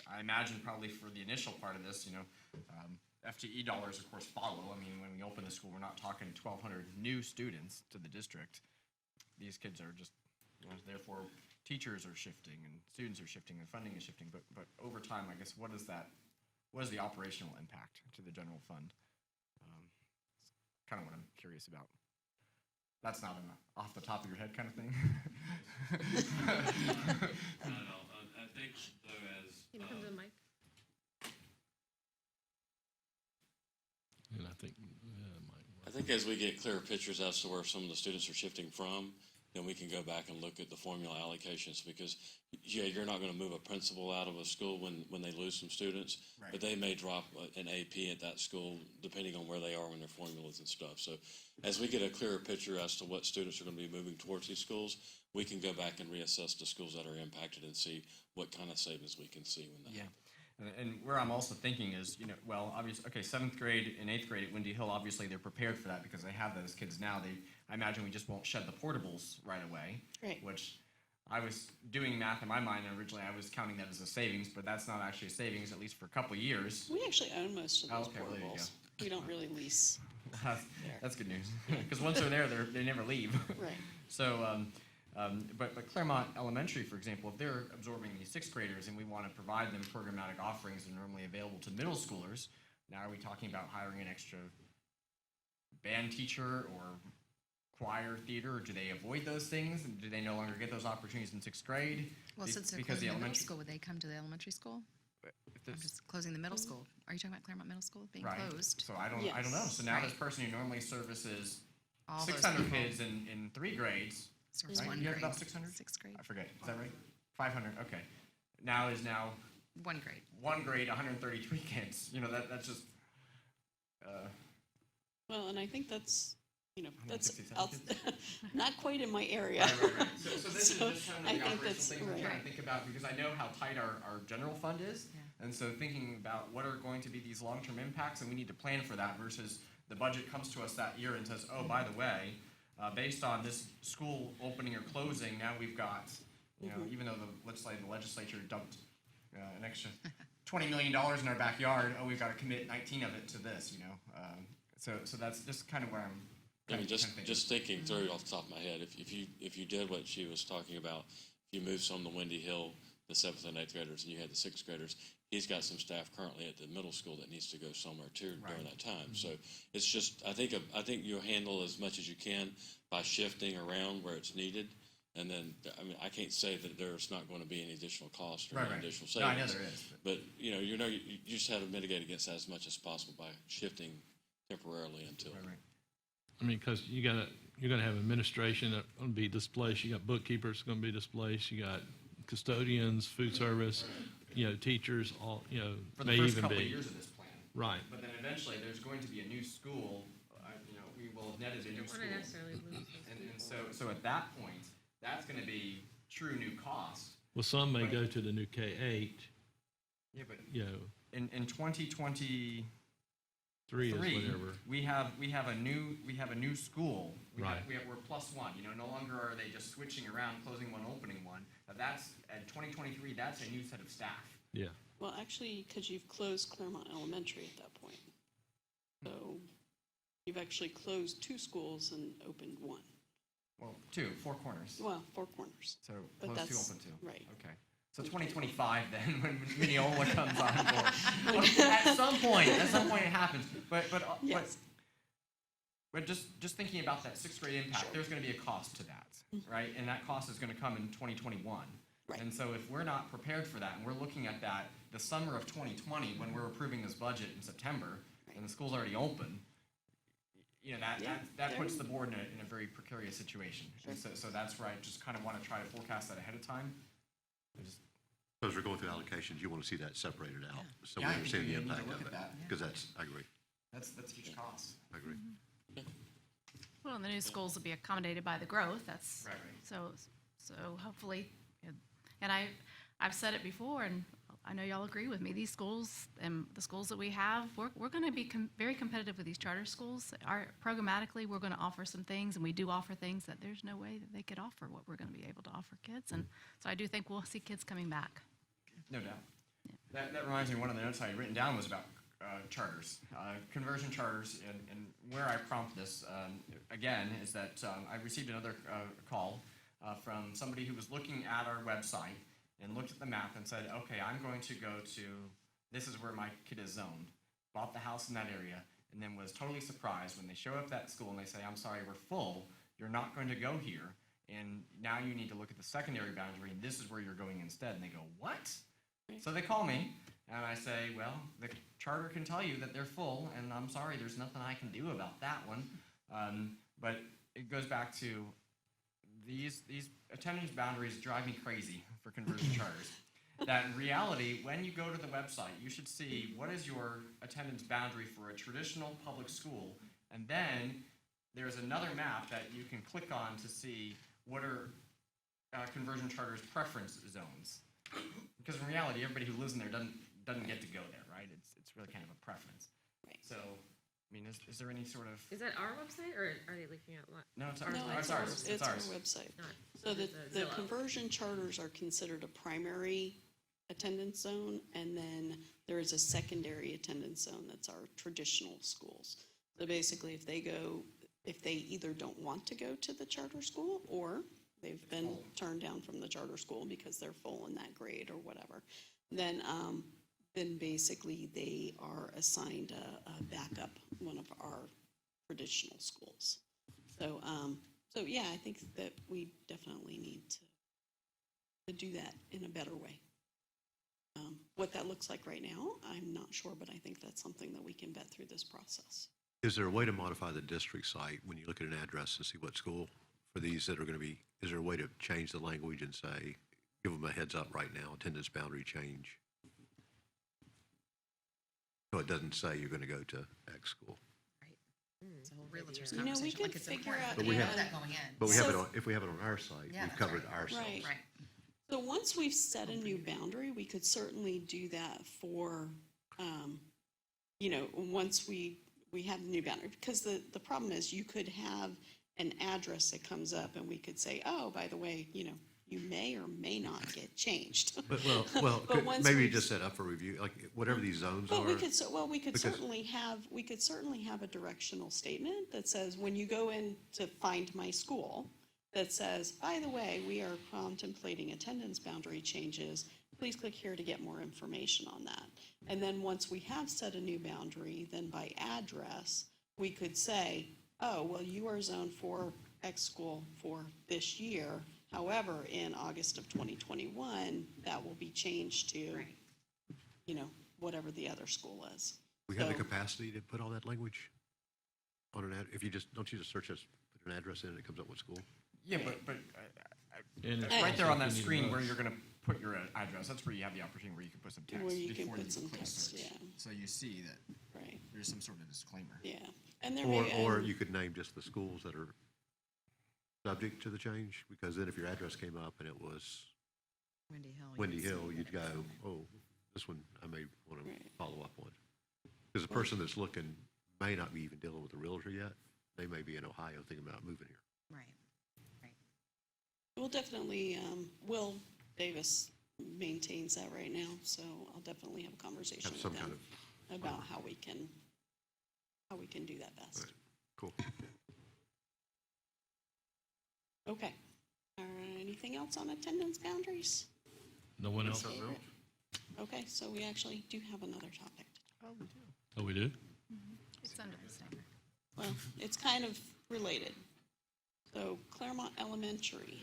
G: I imagine probably for the initial part of this, FTE dollars of course follow. I mean, when we open the school, we're not talking 1,200 new students to the district. These kids are just, therefore teachers are shifting and students are shifting and funding is shifting. But over time, I guess, what is the operational impact to the general fund? It's kind of what I'm curious about. That's not an off the top of your head kind of thing.
I: I don't know. I think though, as
H: Can you come to the mic?
A: And I think,
I: I think as we get clearer pictures as to where some of the students are shifting from, then we can go back and look at the formula allocations, because you're not going to move a principal out of a school when they lose some students,
G: Right.
I: but they may drop an AP at that school depending on where they are when their formulas and stuff. So as we get a clearer picture as to what students are going to be moving towards these schools, we can go back and reassess the schools that are impacted and see what kind of savings we can see when that happens.
G: And where I'm also thinking is, well, obviously, okay, 7th grade and 8th grade at Windy Hill, obviously they're prepared for that because they have those kids now. I imagine we just won't shed the portables right away.
D: Right.
G: Which I was doing math in my mind, and originally I was counting that as a savings, but that's not actually a savings, at least for a couple of years.
D: We actually own most of those
G: Okay, well, there you
D: portables. We don't really lease.
G: That's good news, because once they're there, they never leave.
D: Right.
G: So, but Claremont Elementary, for example, if they're absorbing these 6th graders and we want to provide them programmatic offerings that are normally available to middle schoolers, now are we talking about hiring an extra band teacher or choir, theater, or do they avoid those things? And do they no longer get those opportunities in 6th grade?
F: Well, since they're
G: Because
F: closing the middle
G: elementary-
F: school, would they come to the elementary school?
G: if
F: I'm
G: there's-
F: just closing the middle school. Are you talking about Claremont Middle School being
G: Right.
F: closed?
G: So I don't know.
D: Yes.
G: So now
F: Right.
G: this person who normally services
F: All those
G: 600
F: people
G: kids in 3 grades,
F: serves
G: right?
F: one
G: You have
F: grade.
G: about 600?
F: 6th grade.
G: I forget, is that right? 500, okay. Now is now
F: One grade.
G: 1 grade, 133 kids. That's just,
D: Well, and I think that's, that's
G: 167
D: not quite in my area.
G: Right. So this is
D: So,
G: just kind of
D: I
G: the
D: think
G: operational
D: that's
G: things I'm trying
D: right.
G: to think about, because I know how tight our general fund is.
F: Yeah.
G: And so thinking about what are going to be these long-term impacts, and we need to plan for that versus the budget comes to us that year and says, oh, by the way, based on this school opening or closing, now we've got, even though the legislature dumped an extra $20 million in our backyard, we've got to commit 19 of it to this, So that's just kind of where I'm.
I: I mean,
G: kind of thinking.
I: just thinking through off the top of my head, if you did what she was talking about, if you moved some to Windy Hill, the 7th and 8th graders, and you had the 6th graders, he's got some staff currently at the middle school that needs to go somewhere too during that time. So it's just, I think you'll handle as much as you can by shifting around where it's needed. And then, I mean, I can't say that there's not going to be any additional cost or any additional
G: No, I
I: savings.
G: know there is.
I: But, you just have to mitigate against that as much as possible by shifting temporarily until.
G: Right.
A: I mean, because you're gonna have administration that going to be displaced. You got bookkeepers going to be displaced. You got custodians, food service, teachers, all,
G: For
A: may
G: the first
A: even
G: couple of
A: be.
G: years of this plan.
A: Right.
G: But then eventually, there's going to be a new school, we will have netted a new
H: Don't
G: school.
H: want to necessarily lose those
G: And
H: people.
G: so at that point, that's gonna be true new cost.
A: Well, some may go to the new K-8,
G: Yeah, but
A: in
G: in 2023,
A: 3 is whatever.
G: we have a new school.
A: Right.
G: We're +1, no longer are they just switching around, closing one, opening one. That's, at 2023, that's a new set of staff.
A: Yeah.
D: Well, actually, because you've closed Claremont Elementary at that point. So you've actually closed 2 schools and opened 1.
G: Well, 4 corners.
D: Well, 4 corners.
G: So
D: But
G: close 2,
D: that's-
G: open 2.
D: right.
G: Okay. So 2025 then, when Mineola comes on board. At some point it happens.
D: Yes.
G: But just thinking about that 6th grade impact, there's going to be a cost to that, right? And that cost is going to come in 2021.
D: Right.
G: And so if we're not prepared for that, and we're looking at that the summer of 2020 when we're approving this budget in September, and the school's already open, that puts the board in a very precarious situation. And so that's where I just kind of want to try to forecast that ahead of time.
E: So as we're going through allocations, you want to see that separated out, so we
G: Yeah,
E: understand the
G: you need to
E: impact
G: look
E: of
G: at
E: it.
G: that.
E: Because I agree,
G: That's a huge cost.
E: I agree.
J: Well, and the new schools will be accommodated by the growth, that's,
G: Right.
J: so hopefully, and I've said it before, and I know y'all agree with me, these schools and the schools that we have, we're gonna be very competitive with these charter schools. Programmatically, we're gonna offer some things, and we do offer things that there's no way that they could offer what we're gonna be able to offer kids, and so I do think we'll see kids coming back.
G: No doubt. That reminds me, one of the notes I had written down was about charters, conversion charters, and where I prompt this, again, is that I received another call from somebody who was looking at our website and looked at the map and said, okay, I'm going to go to, this is where my kid is zoned, bought the house in that area, and then was totally surprised when they show up at that school and they say, I'm sorry, we're full, you're not going to go here, and now you need to look at the secondary boundary, and this is where you're going instead. And they go, what? So they call me, and I say, well, the charter can tell you that they're full, and I'm sorry, there's nothing I can do about that one. But it goes back to these attendance boundaries drive me crazy for conversion charters. That in reality, when you go to the website, you should see what is your attendance boundary for a traditional public school, and then there's another map that you can click on to see what are conversion charters preference zones. Because in reality, everybody who lives in there doesn't get to go there, right? It's really kind of a preference.
D: Right.
G: So, I mean, is there any sort of,
H: Is that our website, or are they looking at what?
G: no, it's ours.
D: No,
G: It's ours.
D: it's our website.
H: Not,
D: So the
H: there's a Zillow.
D: conversion charters are considered a primary attendance zone, and then there is a secondary attendance zone that's our traditional schools. So basically, if they either don't want to go to the charter school, or they've been turned down from the charter school because they're full in that grade or whatever, then basically they are assigned a backup, one of our traditional schools. So, yeah, I think that we definitely need to do that in a better way. What that looks like right now, I'm not sure, but I think that's something that we can vet through this process.
E: Is there a way to modify the district site when you look at an address and see what school for these that are going to be, is there a way to change the language and say, give them a heads up right now, attendance boundary change? So it doesn't say you're going to go to X school.
F: It's a whole realtor's
D: You know, we
F: conversation, like
D: could
F: it's
D: figure
F: important,
D: out,
F: but we
E: yeah.
F: have that going in.
E: But we have it
D: So-
E: on, if we have it on our site,
F: Yeah,
E: we've
F: that's
E: covered
F: right.
E: ourselves.
D: Right.
F: Right.
D: So once we've set a new boundary, we could certainly do that for, once we have the new boundary. Because the problem is you could have an address that comes up and we could say, oh, by the way, you may or may not get changed.
E: But,
D: But
E: could-
D: once
E: maybe
D: we've-
E: just set up for review, like whatever these zones
D: But
E: are.
D: we could, we could
E: because-
D: certainly have a directional statement that says, when you go in to find my school, that says, by the way, we are contemplating attendance boundary changes. Please click here to get more information on that. And then once we have set a new boundary, then by address, we could say, oh, well, you are zoned for X school for this year. However, in August of 2021, that will be changed to,
F: Right.
D: whatever the other school is.
E: We have the
D: So-
E: capacity to put all that language on an ad, if you just, don't you just search us, put an address in and it comes up with school?
G: yeah, but
A: And it's
G: right there on that
A: also
G: screen where
A: if you
G: you're going to put your address, that's where you have the opportunity where you can put some text
D: Where you can
G: before
D: put some
G: click
D: text,
G: search.
D: yeah,
K: So you see that
D: right,
K: there's some sort of disclaimer.
D: yeah. And there
E: Or,
D: may,
E: or you could name just the schools that are subject to the change, because then if your address came up and it was
F: Windy Hill.
E: Windy
F: you'd see
E: Hill,
F: that
E: you'd
F: it's-
E: go, oh, this one I may want to
D: Right.
E: follow up on. Because the person that's looking may not be even dealing with a realtor yet. They may be in Ohio thinking about moving here.
F: Right.
D: we'll definitely, Will Davis maintains that right now, so I'll definitely have a conversation
E: Have
D: with
E: some kind
D: him
E: of,
D: about how we can do that best.
E: Right. cool.
D: Okay. Anything else on attendance boundaries?
A: No one else?
D: Okay, so we actually do have another topic.
A: Oh, we do?
J: It's under the same.
D: Well, it's kind of related. So Claremont Elementary.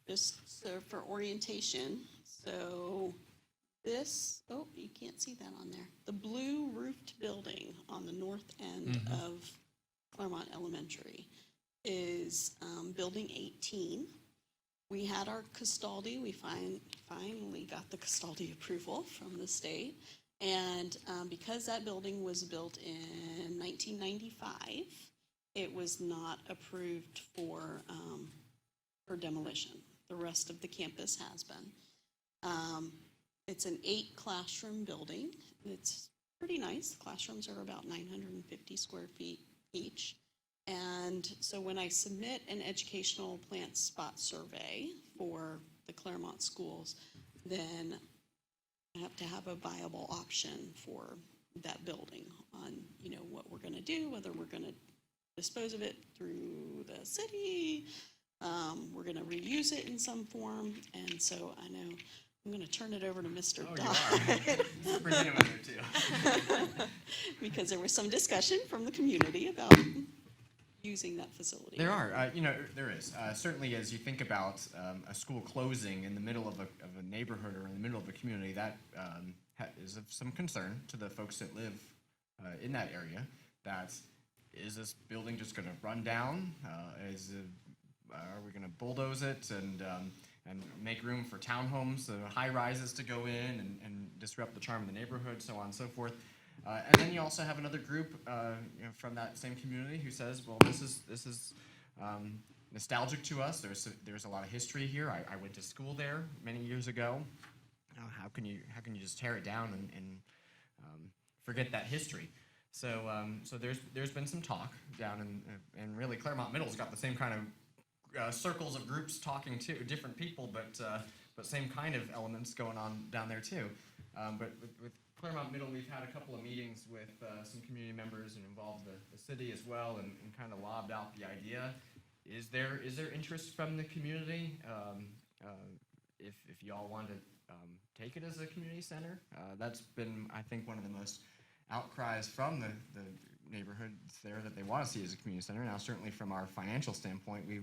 D: Just so for orientation, so this, oh, you can't see that on there. The blue roofed building on the north end of Claremont Elementary is Building 18. We had our custody, we finally got the custody approval from the state. And because that building was built in 1995, it was not approved for demolition. The rest of the campus has been. It's an 8-classroom building. It's pretty nice. The classrooms are about 950 square feet each. And so when I submit an educational plant spot survey for the Claremont schools, then I have to have a viable option for that building on, what we're gonna do, whether we're gonna dispose of it through the city, we're gonna reuse it in some form, and so I know I'm gonna turn it over to Mr. Dodd.
G: Bring him in there too.
D: Because there was some discussion from the community about using that facility.
G: There are, there is. Certainly, as you think about a school closing in the middle of a neighborhood or in the middle of a community, that is of some concern to the folks that live in that area. That is this building just going to run down? Are we going to bulldoze it and make room for townhomes, high rises to go in and disrupt the charm of the neighborhood, so on and so forth? And then you also have another group from that same community who says, well, this is nostalgic to us. There's a lot of history here. I went to school there many years ago. How can you just tear it down and forget that history? So there's been some talk down and really Claremont Middle's got the same kind of circles of groups talking to different people, but same kind of elements going on down there too. But with Claremont Middle, we've had a couple of meetings with some community members and involved the city as well, and kind of lobbed out the idea. Is there interest from the community? If y'all want to take it as a community center, that's been, I think, one of the most outcries from the neighborhoods there that they want to see as a community center. Now, certainly from our financial standpoint, we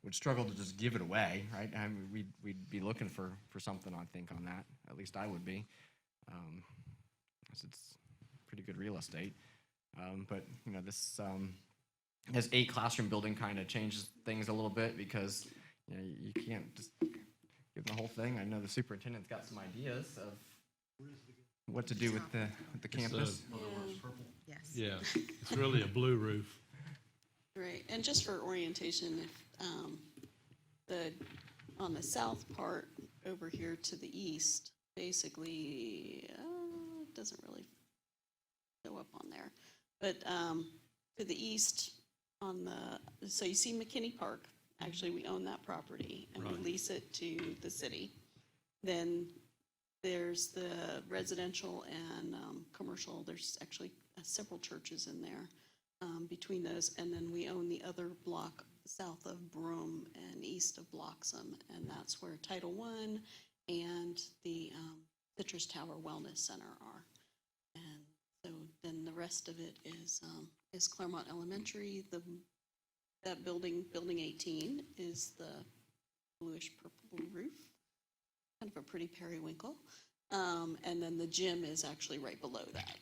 G: would struggle to just give it away, right? I mean, we'd be looking for something, I think, on that. At least I would be. 'Cause it's pretty good real estate. But this 8 classroom building kind of changes things a little bit because you can't just give them the whole thing. I know the superintendent's got some ideas of what to do with the campus.
F: Yes.
A: Yeah, it's really a blue roof.
D: Right, and just for orientation, if on the south part over here to the east, basically, it doesn't really show up on there, but to the east so you see McKinney Park, actually we own that property and we
A: Right.
D: lease it to the city. Then there's the residential and commercial, there's actually several churches in there between those, and then we own the other block south of Broome and east of Bloxham, and that's where Title I and the Citrus Tower Wellness Center are. And so then the rest of it is Claremont Elementary. That building 18, is the bluish purple roof, kind of a pretty periwinkle. And then the gym is actually right below that,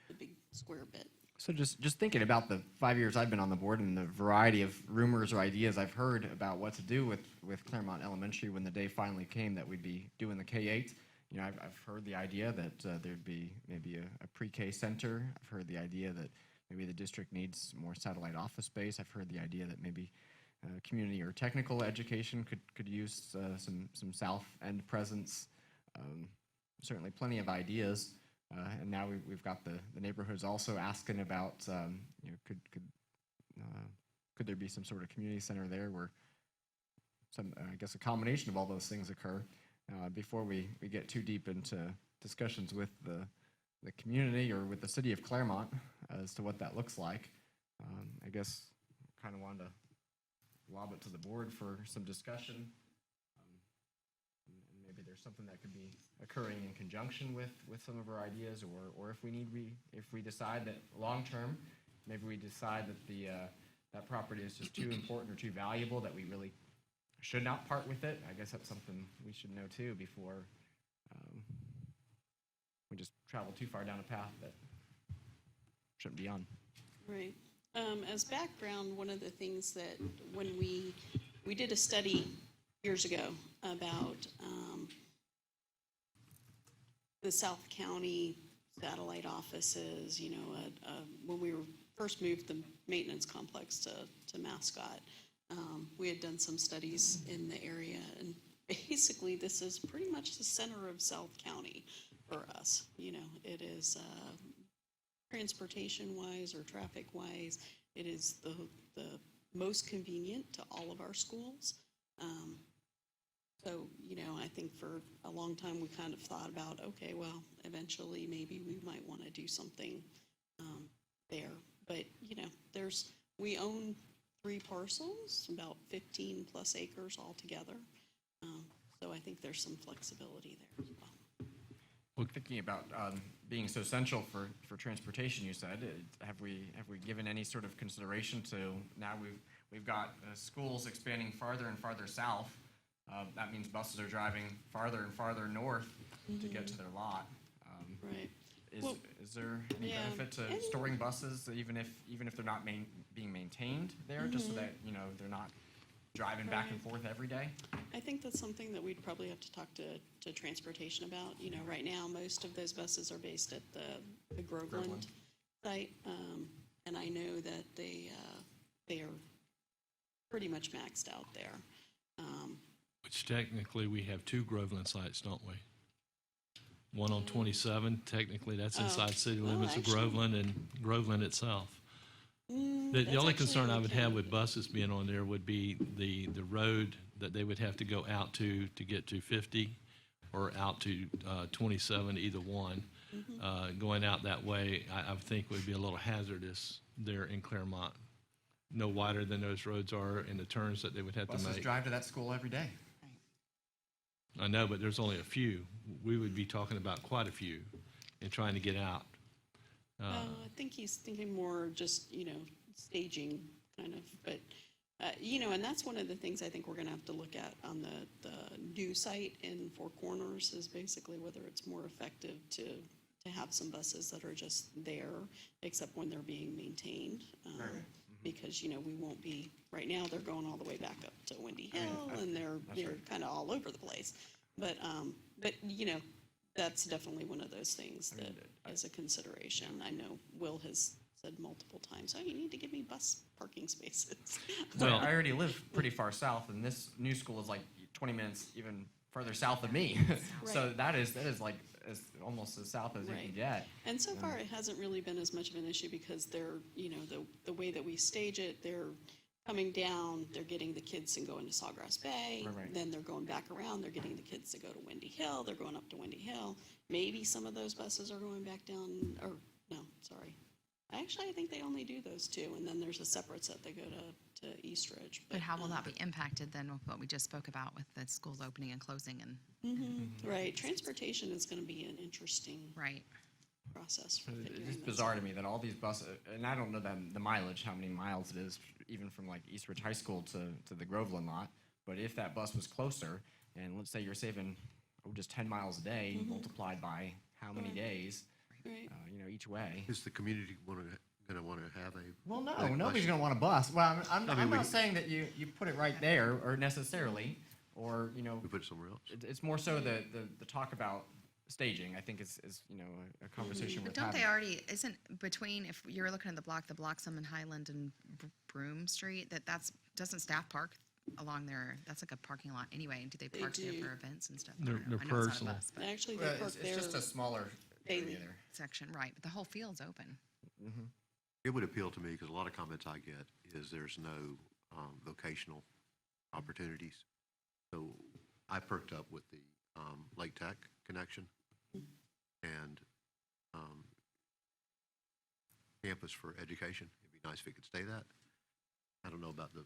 D: the big square bit.
G: So just thinking about the 5 years I've been on the board and the variety of rumors or ideas I've heard about what to do with Claremont Elementary when the day finally came that we'd be doing the K-8. I've heard the idea that there'd be maybe a pre-K center. I've heard the idea that maybe the district needs more satellite office space. I've heard the idea that maybe community or technical education could use some south end presence. Certainly plenty of ideas. And now we've got the neighborhoods also asking about, could there be some sort of community center there where I guess a combination of all those things occur before we get too deep into discussions with the community or with the city of Claremont as to what that looks like. I guess kind of wanted to lob it to the board for some discussion. And maybe there's something that could be occurring in conjunction with some of our ideas, or if we decide that long term, maybe we decide that that property is just too important or too valuable that we really should not part with it. I guess that's something we should know too before we just travel too far down a path that shouldn't be on.
D: Right. As background, one of the things that when we did a study years ago about the South County satellite offices, when we first moved the maintenance complex to Mascot, we had done some studies in the area, and basically this is pretty much the center of South County for us. It is transportation-wise or traffic-wise, it is the most convenient to all of our schools. So, I think for a long time we kind of thought about, okay, well, eventually maybe we might want to do something there. But, we own 3 parcels, about 15 plus acres altogether. So I think there's some flexibility there as well.
G: Well, thinking about being so essential for transportation, you said, have we given any sort of consideration to now we've got schools expanding farther and farther south. That means buses are driving farther and farther north to get to their lot.
D: Right.
G: Is there any benefit to storing buses even if they're not being maintained there, just so that they're not driving back and forth every day?
D: I think that's something that we'd probably have to talk to transportation about. Right now, most of those buses are based at the Groveland site. And I know that they are pretty much maxed out there.
A: Which technically, we have two Groveland sites, don't we? One on 27, technically, that's inside city
D: well,
A: limits of
D: actually-
A: Groveland and Groveland itself. The
D: That's
A: only
D: actually
A: concern I
D: in
A: would have
D: county.
A: with buses being on there would be the road that they would have to go out to get to 50 or out to 27, either one. Going out that way, I think would be a little hazardous there in Claremont. No wider than those roads are and the turns that they would have to
G: Buses
A: make.
G: drive to that school every day.
A: I know, but there's only a few. We would be talking about quite a few and trying to get out.
D: I think he's thinking more just, staging kind of, but, and that's one of the things I think we're gonna have to look at on the new site in Four Corners is basically whether it's more effective to have some buses that are just there, except when they're being maintained. Because, we won't be, right now, they're going all the way back up to Windy Hill and they're kind of all over the place. But, that's definitely one of those things that is a consideration. I know Will has said multiple times, oh, you need to give me bus parking spaces.
G: Well, I already live pretty far south, and this new school is like 20 minutes even further south of me. So
D: Right.
G: that is like almost as south as you can
D: Right.
G: get.
D: And so far, it hasn't really been as much of an issue because they're, the way that we stage it, they're coming down, they're getting the kids and going to Sawgrass Bay.
G: Right.
D: Then they're going back around, they're getting the kids to go to Windy Hill, they're going up to Windy Hill. Maybe some of those buses are going back down, or, no, sorry. Actually, I think they only do those two, and then there's a separate set that go to East Ridge.
F: But how will that be impacted then with what we just spoke about with the schools opening and closing and,
D: Right, transportation is gonna be an interesting
F: right?
D: process for
G: It's
D: figuring
G: just
D: this
G: bizarre
D: out.
G: to me that all these buses, and I don't know the mileage, how many miles it is, even from like East Ridge High School to the Groveland lot. But if that bus was closer, and let's say you're saving just 10 miles a day, multiplied by how many days,
D: Right.
G: each way.
E: Is the community going to want to have a?
G: Well, no,
E: like
G: nobody's
E: bus-
G: going to want a bus. Well, I'm
E: I mean,
G: not
E: we-
G: saying that you put it right there or necessarily, or,
E: We put it somewhere else?
G: it's more so the talk about staging, I think is a conversation
F: But
G: worth
F: don't
G: having.
F: they already, isn't between, if you're looking at the blocks on Highland and Broome Street, doesn't staff park along there? That's like a parking lot anyway, and do they
D: They
F: park there
D: do.
F: for events and stuff? I
A: They're-
F: don't know.
A: they're
F: I know it's not a
A: personal.
F: bus, but
D: Actually,
G: Well,
D: they park
G: it's
D: there
G: just a smaller
D: daily.
G: area there.
F: section, right, but the whole field's open.
E: It would appeal to me because a lot of comments I get is there's no vocational opportunities. So I perked up with the Lake Tech connection and campus for education. It'd be nice if it could stay that. I don't know about the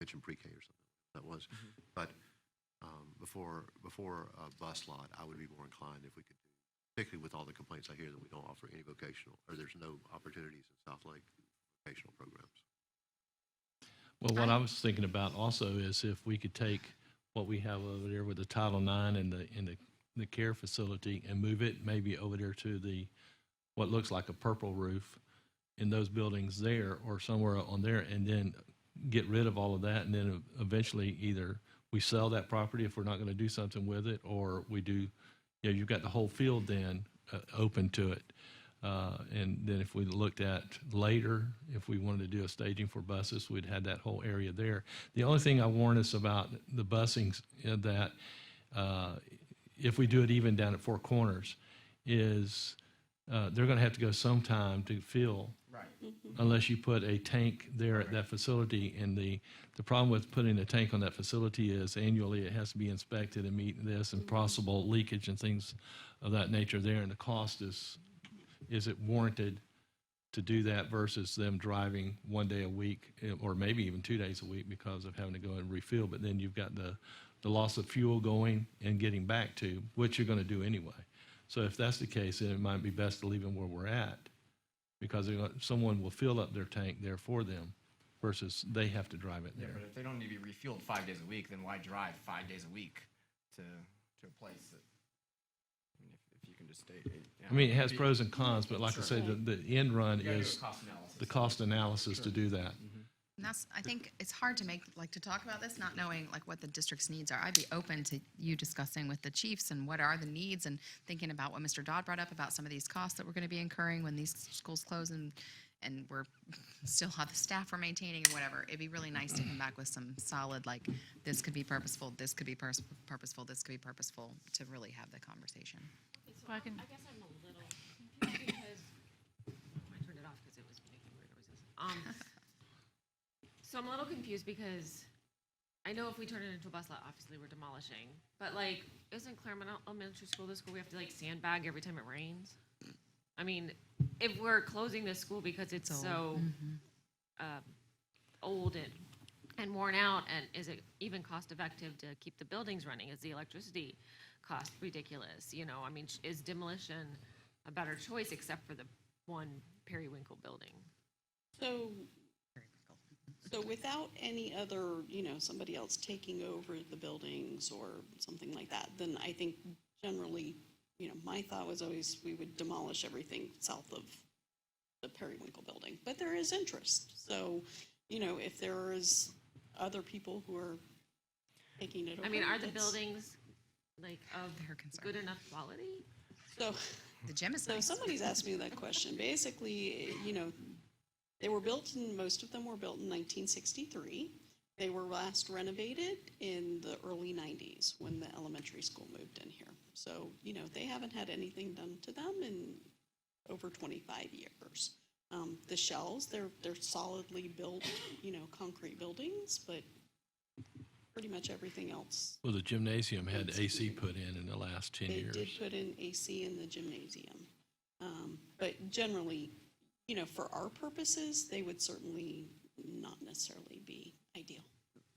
E: mentioned pre-K or something that was, but before a bus lot, I would be more inclined if we could do, particularly with all the complaints I hear that we don't offer any vocational, or there's no opportunities in South Lake vocational programs.
A: Well, what I was thinking about also is if we could take what we have over there with the Title IX and the care facility and move it maybe over there to what looks like a purple roof in those buildings there or somewhere on there, and then get rid of all of that, and then eventually either we sell that property if we're not going to do something with it, or we do, you've got the whole field then open to it. And then if we looked at later, if we wanted to do a staging for buses, we'd have that whole area there. The only thing I warn us about the busing that if we do it even down at Four Corners is they're going to have to go sometime to fill
G: Right.
A: unless you put a tank there at that facility. And the problem with putting a tank on that facility is annually it has to be inspected and meet this and possible leakage and things of that nature there. And the cost is it warranted to do that versus them driving one day a week or maybe even 2 days a week because of having to go and refill? But then you've got the loss of fuel going and getting back to, which you're going to do anyway. So if that's the case, then it might be best to leave them where we're at because someone will fill up their tank there for them versus they have to drive it
G: Yeah,
A: there.
G: but if they don't need to be refueled 5 days a week, then why drive 5 days a week to a place that, I mean, if you can just stay.
A: I mean, it has pros and cons, but like I say, the end run
G: You gotta do a
A: is
G: cost analysis.
A: the cost analysis to do that.
F: And that's, I think it's hard to to talk about this, not knowing what the district's needs are. I'd be open to you discussing with the chiefs and what are the needs and thinking about what Mr. Dodd brought up about some of these costs that we're going to be incurring when these schools close and and we're still have the staff we're maintaining or whatever, it'd be really nice to come back with some solid, like, this could be purposeful, this could be purposeful, this could be purposeful, to really have the conversation.
J: Well, I can-
H: I guess I'm a little confused because, I turned it off because it was making weird noises. So I'm a little confused because I know if we turn it into a bus lot, obviously we're demolishing. But like, isn't Claremont Elementary School the school we have to like sandbag every time it rains? I mean, if we're closing this school because it's so old and worn out, and is it even cost effective to keep the buildings running? Is the electricity cost ridiculous? You know, I mean, is demolition a better choice except for the one periwinkle building?
D: So without any other, somebody else taking over the buildings or something like that, then I think generally, my thought was always we would demolish everything south of the periwinkle building. But there is interest. So, if there is other people who are taking it over.
H: I mean, are the
D: that's-
H: buildings like of
F: They're concerned.
H: good enough quality?
D: So,
F: The gym is
D: so
F: nice.
D: somebody's asked me that question. Basically, they were built most of them were built in 1963. They were last renovated in the early 90s when the elementary school moved in here. So, they haven't had anything done to them in over 25 years. The shells, they're solidly built, concrete buildings, but pretty much everything else.
A: Well, the gymnasium had AC put in the last 10
D: They
A: years.
D: did put in AC in the gymnasium. But generally, for our purposes, they would certainly not necessarily be ideal.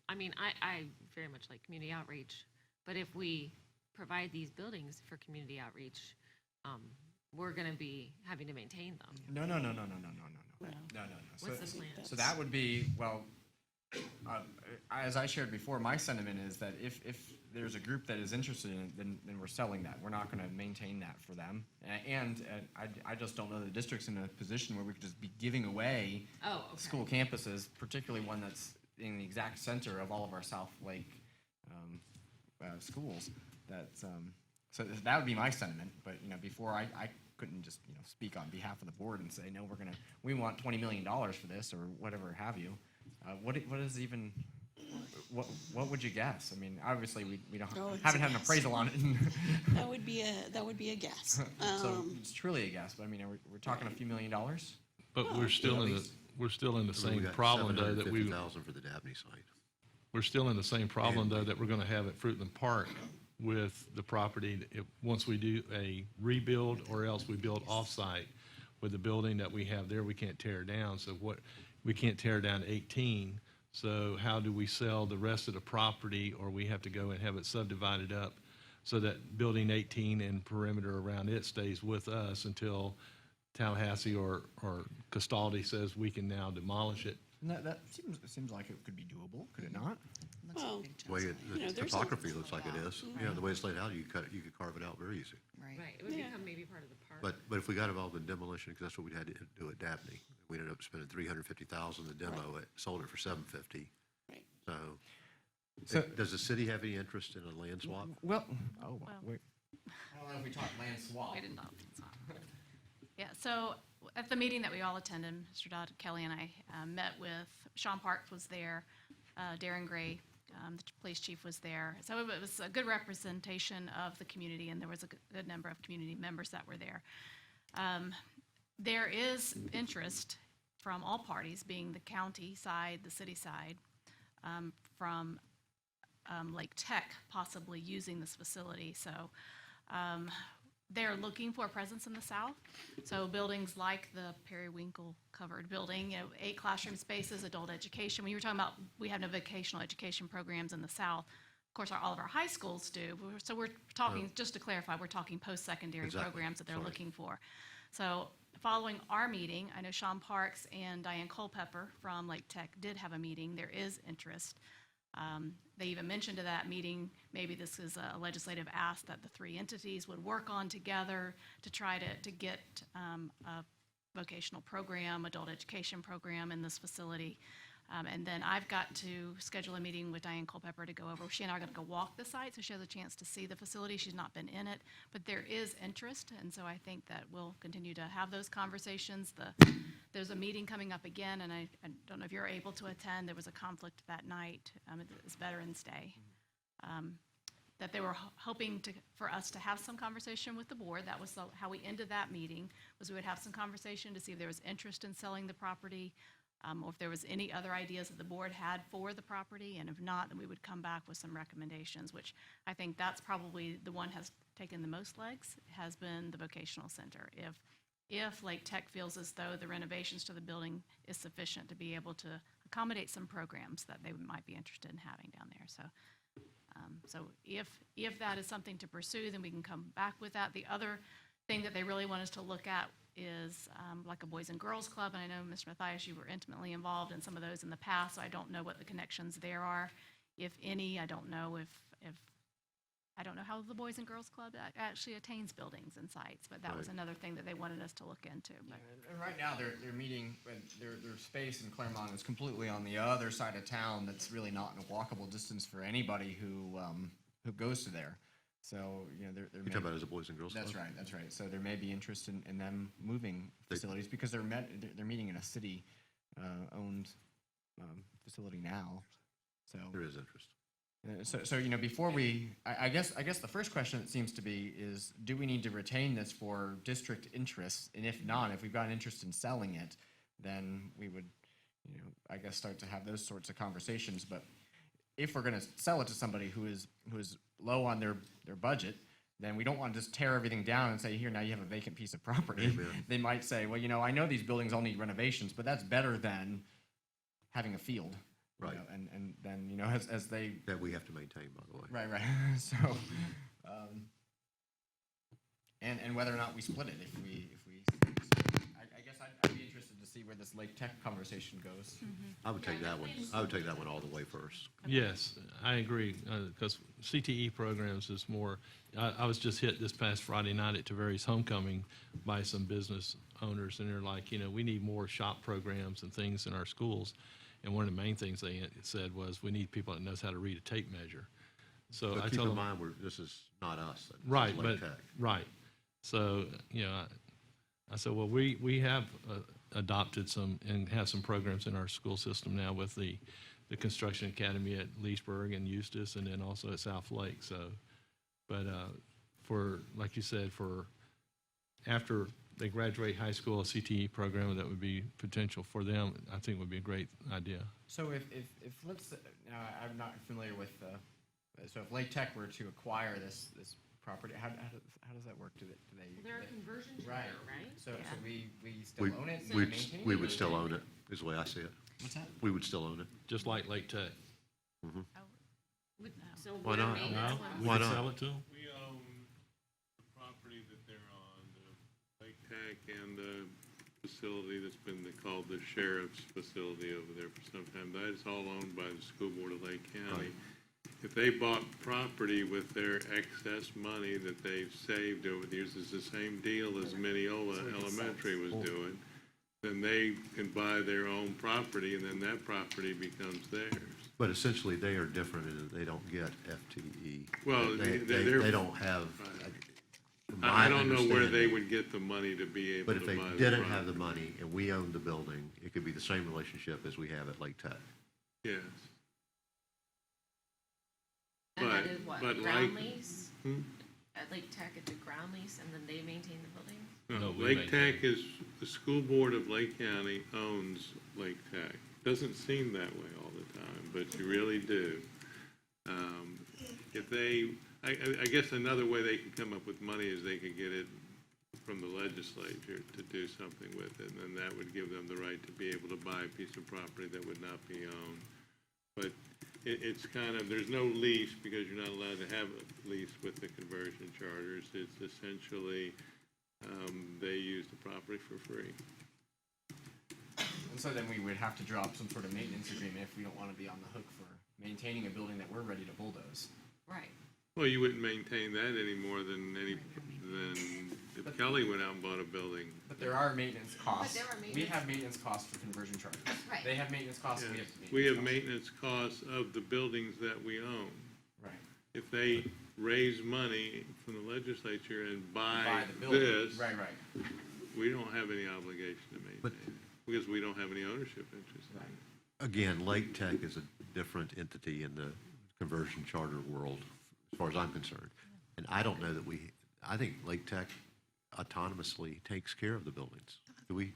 H: I mean, I very much like community outreach, but if we provide these buildings for community outreach, we're gonna be having to maintain them.
G: No. No.
H: What's the plan?
G: So that would be, well, as I shared before, my sentiment is that if there's a group that is interested in it, then we're selling that. We're not going to maintain that for them. And I just don't know the district's in a position where we could just be giving away
H: Oh, okay.
G: school campuses, particularly one that's in the exact center of all of our South Lake schools. So that would be my sentiment. But before I couldn't just speak on behalf of the board and say no, we want $20 million for this or whatever have you. What is even? What would you guess? I mean, obviously we don't
D: Oh, it's
G: haven't
D: a
G: had an
D: guess.
G: appraisal on it.
D: That would be a guess.
G: So it's truly a guess. But I mean, we're talking a few $1 million.
A: But we're still in the
E: So we
A: same
E: got
A: problem though that we,
E: 750,000 for the Dabney site.
A: we're still in the same problem though that we're gonna have at Fruitland Park with the property. Once we do a rebuild or else we build off-site with the building that we have there, we can't tear down. So we can't tear down 18. So how do we sell the rest of the property, or we have to go and have it subdivided up so that building 18 and perimeter around it stays with us until Tallahassee or Castaldi says we can now demolish it?
G: That seems like it could be doable. Could it not?
F: Looks like a
D: Well,
F: big
E: The way
F: chunk.
E: the
D: there's
E: topography looks like it is. The way it's laid out, you could carve it out very easy.
F: Right.
H: Right, it would
D: Yeah.
H: become maybe part of the park.
E: But if we got involved in demolition, because that's what we had to do at Dabney, we ended up spending $350,000 to demo it, sold it for $750.
D: Right.
G: So
E: Does the city have any interest in a land swap?
G: well, wait.
J: Well.
G: I don't know if we talk land swap.
J: We didn't know. Yeah, so at the meeting that we all attended, Mr. Dodd, Kelly, and I met with, Sean Parks was there, Darren Gray, the police chief was there. So it was a good representation of the community, and there was a good number of community members that were there. There is interest from all parties, being the county side, the city side, from Lake Tech possibly using this facility. So they're looking for a presence in the south. So buildings like the periwinkle covered building, 8 classroom spaces, adult education. When you were talking about, we have no vocational education programs in the south. Of course, all of our high schools do. So we're talking, just to clarify, we're talking post-secondary
E: Exactly.
J: programs that they're
E: Sorry.
J: looking for. So following our meeting, I know Sean Parks and Diane Culpepper from Lake Tech did have a meeting. There is interest. They even mentioned to that meeting, maybe this is a legislative ask that the 3 entities would work on together to try to get a vocational program, adult education program in this facility. And then I've got to schedule a meeting with Diane Culpepper to go over. She and I are going to go walk the site, so she has a chance to see the facility. She's not been in it, but there is interest, and so I think that we'll continue to have those conversations. There's a meeting coming up again, and I don't know if you're able to attend. There was a conflict that night. It's Veterans Day. That they were hoping for us to have some conversation with the board. That was how we ended that meeting, was we would have some conversation to see if there was interest in selling the property, or if there was any other ideas that the board had for the property, and if not, then we would come back with some recommendations, which I think that's probably the one has taken the most legs, has been the vocational center. If Lake Tech feels as though the renovations to the building is sufficient to be able to accommodate some programs that they might be interested in having down there. So if that is something to pursue, then we can come back with that. The other thing that they really want us to look at is like a Boys and Girls Club. And I know, Mr. Mathias, you were intimately involved in some of those in the past, so I don't know what the connections there are, if any. I don't know I don't know how the Boys and Girls Club actually attains buildings and sites, but that was another thing that they wanted us to look into. But
G: And right now, they're meeting, their space in Claremont is completely on the other side of town. That's really not in a walkable distance for anybody who goes to there. So, they're
E: You're talking about as a Boys and Girls Club?
G: That's right. So there may be interest in them moving facilities because they're meeting in a city owned facility now. So
E: There is interest.
G: So before I guess the first question it seems to be is, do we need to retain this for district interests? And if not, if we've got an interest in selling it, then we would, I guess start to have those sorts of conversations. But if we're going to sell it to somebody who is low on their budget, then we don't want to just tear everything down and say, here, now you have a vacant piece of property.
E: Amen.
G: They might say, well, I know these buildings all need renovations, but that's better than having a field.
E: Right.
G: And then, as they...
E: That we have to maintain, by the way.
G: Right. So, and whether or not we split it, I guess I'd be interested to see where this Lake Tech conversation goes.
E: I would take that one. I would take that one all the way first.
A: Yes, I agree, because CTE programs is more, I was just hit this past Friday night at Taveri's homecoming by some business owners, and they're like, we need more shop programs and things in our schools. And one of the main things they said was, we need people that knows how to read a tape measure. So
E: But
A: I
E: keep
A: told
E: in
A: them,
E: mind, this is not us. This is
A: right,
E: Lake
A: but,
E: Tech.
A: right. So, I said, well, we have adopted some and have some programs in our school system now with the Construction Academy at Leesburg and Eustis, and then also at South Lake. So, but for, like you said, for after they graduate high school, a CTE program that would be potential for them, I think would be a great idea.
G: So if let's, now I'm not familiar with, so if Lake Tech were to acquire this property, how does that work? Do they?
H: They're a conversion to
G: Right.
H: there, right?
G: So we still
E: We,
G: own it?
E: we,
G: maintain
E: we
G: it?
E: would still own it, is the way I see it.
G: What's that?
E: We would still own it.
A: Just like Lake Tech.
H: So
E: Why
H: we're
E: not?
H: maintenance
A: No,
H: ones?
A: we
E: Why
A: could
E: not?
A: sell it to them.
L: We own the property that they're on, the Lake Tech and the facility that's been called the sheriff's facility over there for some time. That is all owned by the school board of Lake County. If they bought property with their excess money that they've saved over the years, it's the same deal as Mineola Elementary was doing, then they can buy their own property and then that property becomes theirs.
E: But essentially, they are different in that they don't get FTE.
L: Well,
E: They don't have. from my
L: I don't know where they
E: understanding,
L: would get the money to be able
E: But
L: to
E: if
L: buy
E: they
L: the
E: didn't have the
L: property.
E: money and we owned the building, it could be the same relationship as we have at Lake Tech.
L: Yes.
H: And that
L: But-
H: is what,
L: but
H: ground
L: like-
H: lease? At Lake Tech, it's a ground lease, and then they maintain the building?
L: No,
A: No, we
L: Lake
A: maintain.
L: Tech is, the school board of Lake County owns Lake Tech. Doesn't seem that way all the time, but you really do. If they, I guess another way they could come up with money is they could get it from the legislature to do something with it, and then that would give them the right to be able to buy a piece of property that would not be owned. But it's kind of, there's no lease because you're not allowed to have a lease with the conversion charters. It's essentially, they use the property for free.
G: And so then we would have to draw up some sort of maintenance agreement if we don't want to be on the hook for maintaining a building that we're ready to bulldoze.
H: Right.
L: Well, you wouldn't maintain that any more than if Kelly went out and bought a building.
G: But there are maintenance costs.
H: there are
G: We
H: maintenance-
G: have maintenance costs for conversion charges.
H: Right.
G: They have maintenance costs, and
L: We have
G: costs.
L: maintenance costs of the buildings that we own.
G: Right.
L: If they raise money from the legislature and buy
G: Buy the building.
L: this,
G: Right.
L: we don't have any obligation to
E: But-
L: maintain it, because we don't have any ownership interest in it.
E: Again, Lake Tech is a different entity in the conversion charter world, as far as I'm concerned. And I don't know that I think Lake Tech autonomously takes care of the buildings. Do we?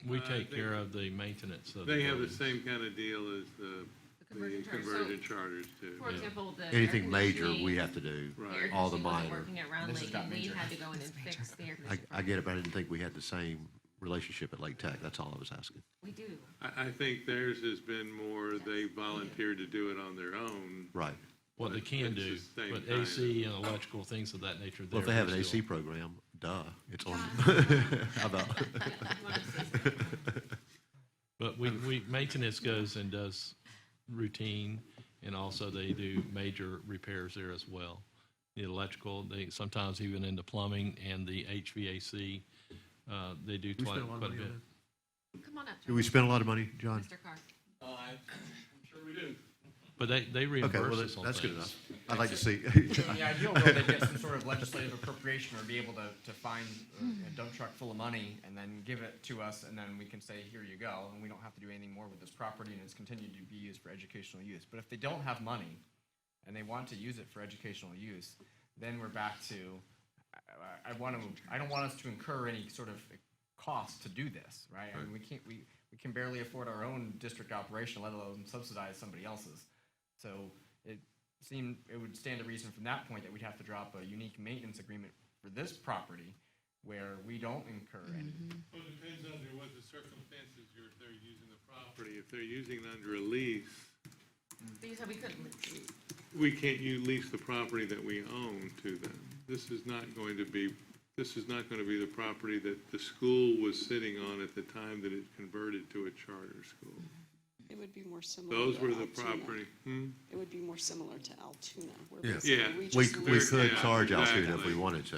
A: We
L: I
A: take
L: think
A: care of the maintenance of the
L: They have the
A: buildings.
L: same kind of deal as the
H: conversion charter.
L: conversion charters too.
H: For example, the.
E: Anything
H: air
E: major,
H: conditioning-
E: we have to do,
L: Right.
H: air
E: all the
H: conditioning wasn't
E: minor.
H: working at Round
G: This has
H: Lake,
G: got
H: and we
G: major.
H: had to go in and fix the air
E: I
H: conditioning.
E: get it, but I didn't think we had the same relationship at Lake Tech. That's all I was asking.
H: We do.
L: I think theirs has been more, they volunteered to do it on their own.
E: Right.
A: What they can
L: It's
A: do,
L: the same
A: but
L: kind.
A: AC and electrical, things of that nature.
E: Well, if they
A: there
E: have an
A: we
E: AC
A: still-
E: program, duh, it's on. How about?
H: You wanna say something?
A: But maintenance goes and does routine, and also they do major repairs there as well. The electrical, they sometimes even into plumbing and the HVAC, they do
E: We spend a lot of
A: quite a
E: money
A: bit.
E: on
H: Come on up,
E: Do we spend a lot of money, John?
H: Mr. Carr.
L: I'm sure we do.
A: But they
E: Okay, well,
A: reimburse us on
E: that's good
A: things.
E: enough. I'd like to see.
G: So in the ideal world, they'd get some sort of legislative appropriation or be able to find a dump truck full of money and then give it to us, and then we can say, here you go, and we don't have to do anything more with this property, and it's continued to be used for educational use. But if they don't have money and they want to use it for educational use, then we're back to, I don't want us to incur any sort of cost to do this, right? I mean, we can barely afford our own district operation, let alone subsidize somebody else's. So it would stand to reason from that point that we'd have to drop a unique maintenance agreement for this property where we don't incur any.
L: Well, it depends under what the circumstances if they're using the property. If they're using it under a lease,
H: But you said we couldn't leave.
L: we can't lease the property that we own to them. This is not going to be the property that the school was sitting on at the time that it converted to a charter school.
D: It would be more similar
L: Those
D: to
L: were the
D: Altoona.
L: property.
D: It would be more similar to Altoona, where
E: Yeah.
D: basically
L: Yeah.
D: we
E: We
D: just
E: we
D: lease
E: could
L: Yeah,
E: charge Altoona if
L: exactly.
E: we wanted to.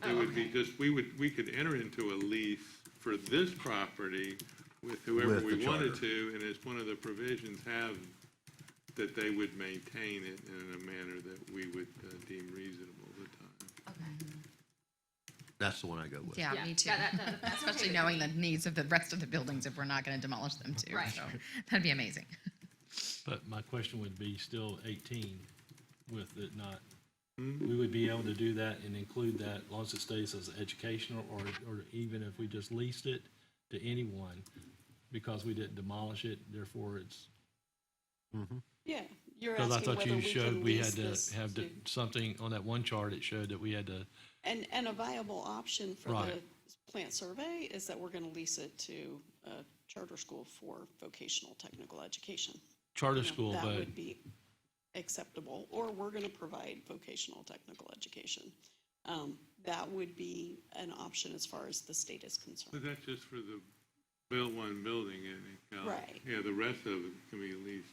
L: It would be just, we could enter into a lease for this property with whoever
E: With the
L: we wanted
E: charter.
L: to, and as one of the provisions have, that they would maintain it in a manner that we would deem reasonable at the time.
E: That's the one I go with.
F: Yeah,
H: Yeah,
F: me too.
H: yeah, that's okay
F: Especially
H: with
F: knowing
H: me.
F: the needs of the rest of the buildings if we're not gonna demolish them too.
H: Right.
F: So that'd be amazing.
A: But my question would be still 18 with it not, we would be able to do that and include that as long as it stays as educational, or even if we just leased it to anyone because we didn't demolish it, therefore it's,
D: Yeah, you're
A: because I
D: asking
A: thought
D: whether
A: you
D: we
A: showed
D: can
A: we
D: lease
A: had
D: this
A: to have
D: to,
A: something on that one chart, it showed that we had to,
D: and a viable option for the
A: Right.
D: plant survey is that we're gonna lease it to a charter school for vocational technical education.
A: charter
D: You know,
A: school,
D: that
A: but
D: would be acceptable, or we're gonna provide vocational technical education. That would be an option as far as the state is
L: But
D: concerned.
L: that's just for the one building, isn't it, Cal?
D: Right.
L: Yeah, the rest of it can be leased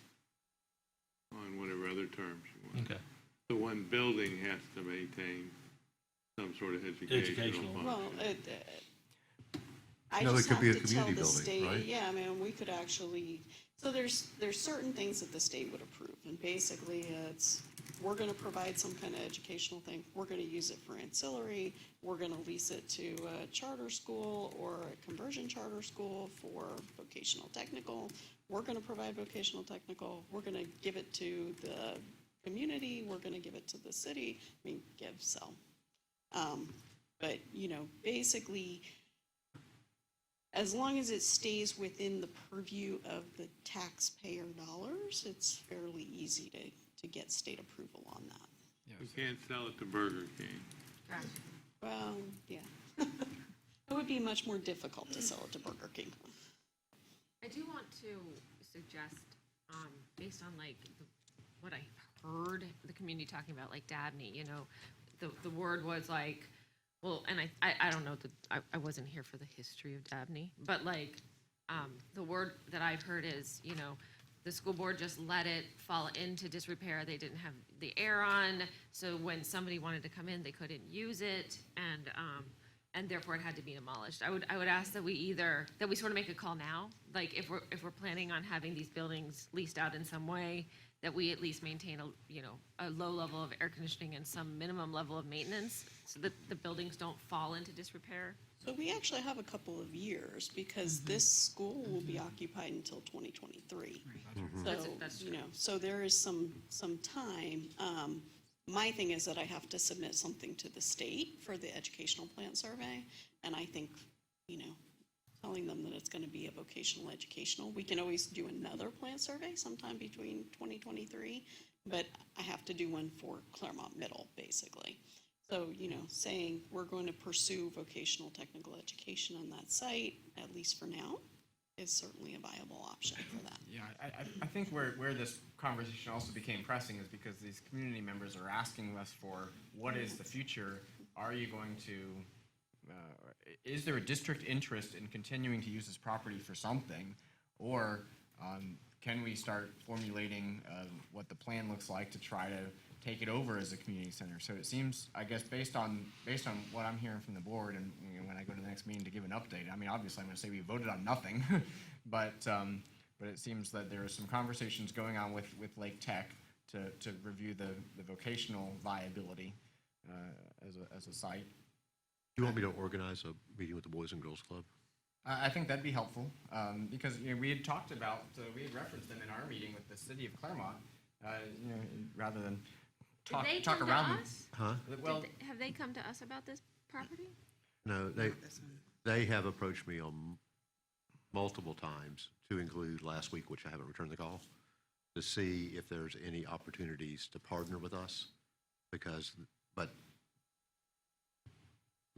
L: on whatever other terms you want.
A: okay.
L: The one building has to maintain some sort of educational
A: Educational.
L: function.
D: Well, I
E: No, it
D: just
E: could
D: have
E: be a
D: to tell
E: community
D: the
E: building,
D: state,
E: right?
D: yeah, I mean, we could actually, so there's certain things that the state would approve, and basically it's, we're gonna provide some kind of educational thing, we're gonna use it for ancillary, we're gonna lease it to a charter school or a conversion charter school for vocational technical, we're gonna provide vocational technical, we're gonna give it to the community, we're gonna give it to the city, I mean, give, sell. But, you know, basically, as long as it stays within the purview of the taxpayer dollars, it's fairly easy to get state approval on that.
L: You can't sell it to Burger King.
D: Well, yeah. It would be much more difficult to sell it to Burger King.
H: I do want to suggest, based on like what I heard the community talking about, like Dabney, you know, the word was like, well, and I don't know I wasn't here for the history of Dabney, but like, the word that I've heard is, you know, the school board just let it fall into disrepair. They didn't have the air on, so when somebody wanted to come in, they couldn't use it, and therefore it had to be demolished. I would ask that we sort of make a call now, like if we're planning on having these buildings leased out in some way, that we at least maintain a low level of air conditioning and some minimum level of maintenance, so that the buildings don't fall into disrepair.
D: So we actually have a couple of years, because this school will be occupied until 2023. So,
H: That's
D: you
H: true.
D: know, so there is some time. My thing is that I have to submit something to the state for the educational plant survey, and I think, telling them that it's gonna be a vocational educational, we can always do another plant survey sometime between 2023, but I have to do one for Claremont Middle, basically. So, saying we're going to pursue vocational technical education on that site, at least for now, is certainly a viable option for that.
G: Yeah, I think where this conversation also became pressing is because these community members are asking us for, what is the future? Are you going to, is there a district interest in continuing to use this property for something? Or can we start formulating what the plan looks like to try to take it over as a community center? So it seems, I guess, based on what I'm hearing from the board, and when I go to the next meeting to give an update, I mean, obviously I'm going to say we voted on nothing, but it seems that there are some conversations going on with Lake Tech to review the vocational viability as a site.
E: Do you want me to organize a meeting with the Boys and Girls Club?
G: I think that'd be helpful, because we had talked about, we had referenced them in our meeting with the city of Claremont, rather than talk
H: Did they come to
G: around.
H: us?
E: Huh?
G: Well,
H: Have they come to us about this property?
E: No, they have approached me on multiple times, to include last week, which I haven't returned the call, to see if there's any opportunities to partner with us, but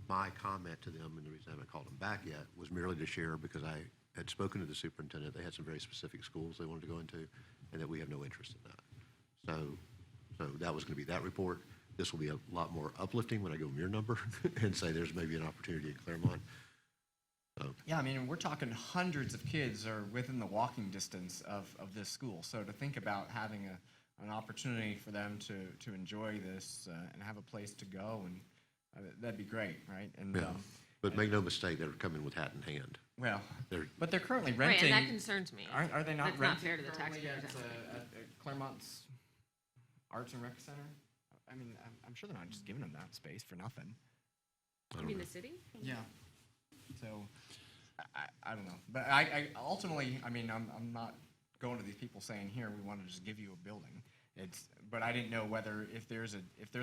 E: my comment to them, and the reason I haven't called them back yet, was merely to share, because I had spoken to the superintendent. They had some very specific schools they wanted to go into, and that we have no interest in that. So that was going to be that report. This will be a lot more uplifting when I go mere number and say there's maybe an opportunity in Claremont. So,
G: yeah, I mean, we're talking hundreds of kids are within the walking distance of this school. So to think about having an opportunity for them to enjoy this and have a place to go, and that'd be great, right? And
E: yeah. But make no mistake, they're coming with hat in hand.
G: well,
E: They're-
G: but they're currently
H: Right,
G: renting.
H: and that concerns me.
G: Are they not
H: That's
G: renting
H: not fair to the
G: currently
H: taxpayers.
G: at Claremont's Arts and Rec Center? I mean, I'm sure they're not just giving them that space for nothing.
H: You mean the city?
G: Yeah. So, I don't know. But I ultimately, I mean, I'm not going to these people saying, here, we want to just give you a building. But I didn't know whether, if there's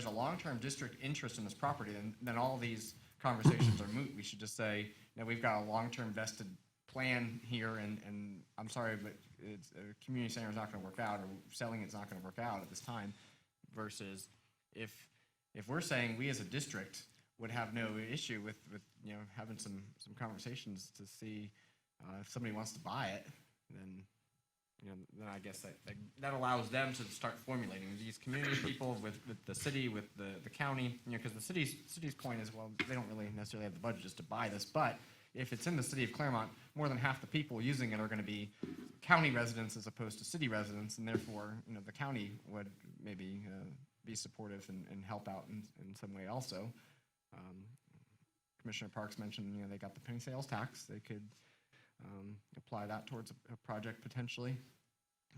G: a long-term district interest in this property, then all these conversations are moot. We should just say, we've got a long-term vested plan here, and I'm sorry, but it's, a community center is not going to work out, or selling it's not going to work out at this time, versus if we're saying we as a district would have no issue with having some conversations to see if somebody wants to buy it, then I guess that allows them to start formulating these community people with the city, with the county, because the city's point is, well, they don't really necessarily have the budget just to buy this, but if it's in the city of Claremont, more than half the people using it are going to be county residents as opposed to city residents, and therefore, the county would maybe be supportive and help out in some way also. Commissioner Parks mentioned, they got the penny sales tax. They could apply that towards a project potentially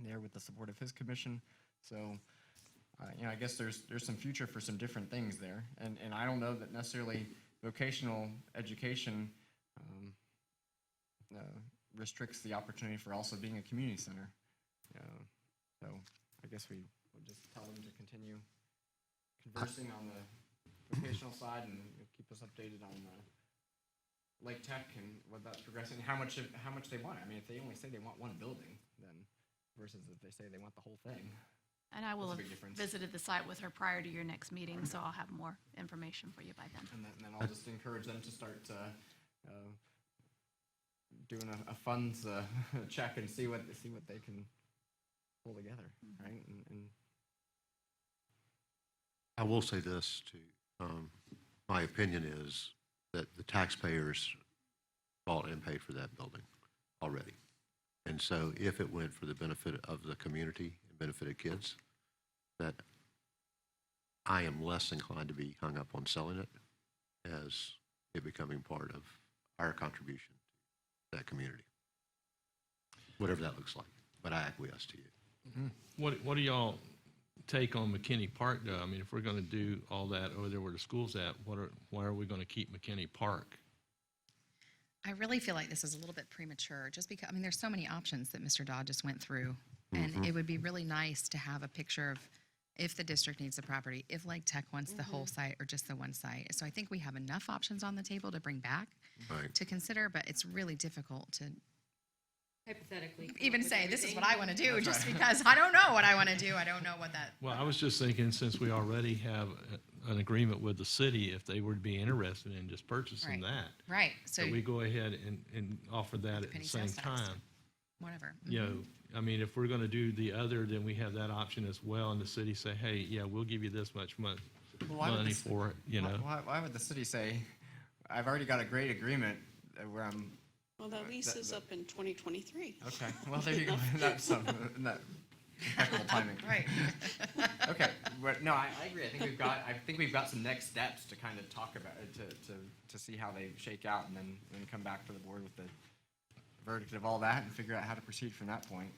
G: there with the support of his commission. So, I guess there's some future for some different things there. And I don't know that necessarily vocational education restricts the opportunity for also being a community center. So I guess we'll just tell them to continue conversing on the vocational side and keep us updated on Lake Tech and what that's progressing, how much they want. I mean, if they only say they want one building, then versus if they say they want the whole thing.
J: And I will
G: That's a
J: have
G: big difference.
J: visited the site with her prior to your next meeting, so I'll have more information for you by then.
G: And then I'll just encourage them to start doing a funds check and see what they can pull together, right? And
E: I will say this too. My opinion is that the taxpayers bought and paid for that building already. And And so if it went for the benefit of the community and benefit of kids, that I am less inclined to be hung up on selling it as it becoming part of our contribution to that community. Whatever that looks like, but I acquiesce to you.
A: What do y'all take on McKinney Park though? I mean, if we're gonna do all that over there where the school's at, why are we gonna keep McKinney Park?
F: I really feel like this is a little bit premature, just because, I mean, there's so many options that Mr. Dodd just went through. And it would be really nice to have a picture of if the district needs the property, if Lake Tech wants the whole site or just the one site. So I think we have enough options on the table to bring back
E: Right.
F: to consider, but it's really difficult to
H: Hypothetically.
F: even say, this is what I want to do, just because I don't know what I want to do. I don't know what that.
A: Well, I was just thinking, since we already have an agreement with the city, if they would be interested in just purchasing
F: Right.
A: that,
F: Right, so
A: that we go ahead and offer that at the
F: Penny
A: same
F: sales tax.
A: time.
F: whatever.
A: You know, I mean, if we're gonna do the other, then we have that option as well, and the city say, hey, yeah, we'll give you this much
G: Well, why would
A: money
G: this-
A: for it, you know?
G: Why would the city say, I've already got a great agreement where I'm,
D: Well, that lease is up in 2023.
G: okay, well, there you go. That's impeccable timing.
F: Right.
G: Okay, but no, I agree. I think we've got some next steps to kind of talk about, to see how they shake out and then come back to the board with the verdict of all that and figure out how to proceed from that point.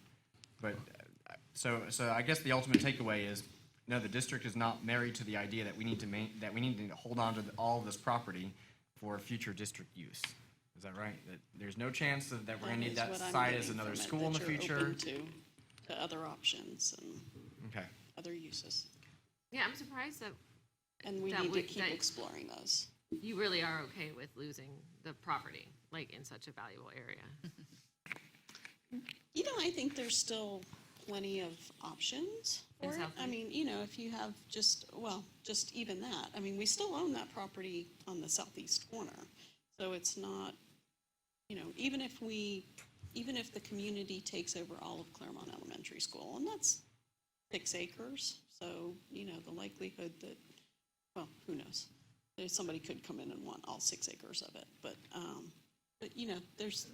G: But, so I guess the ultimate takeaway is, no, the district is not married to the idea that we need to hold on to all of this property for future district use. Is that right? That there's no chance that we're gonna need that site as another school in the future?
D: To other options and
G: Okay.
D: other uses.
H: Yeah, I'm surprised that
D: And we
H: That
D: need
H: we-
D: to keep
H: that-
D: exploring those.
H: you really are okay with losing the property, like in such a valuable area.
D: You know, I think there's still plenty of options
H: In
D: for it. I
H: Southgate?
D: mean, you know, if you have just even that. I mean, we still own that property on the southeast corner. So it's not, you know, even if the community takes over all of Claremont Elementary School, and that's 6 acres, so, you know, the likelihood that, well, who knows? Somebody could come in and want all 6 acres of it, but you know, there's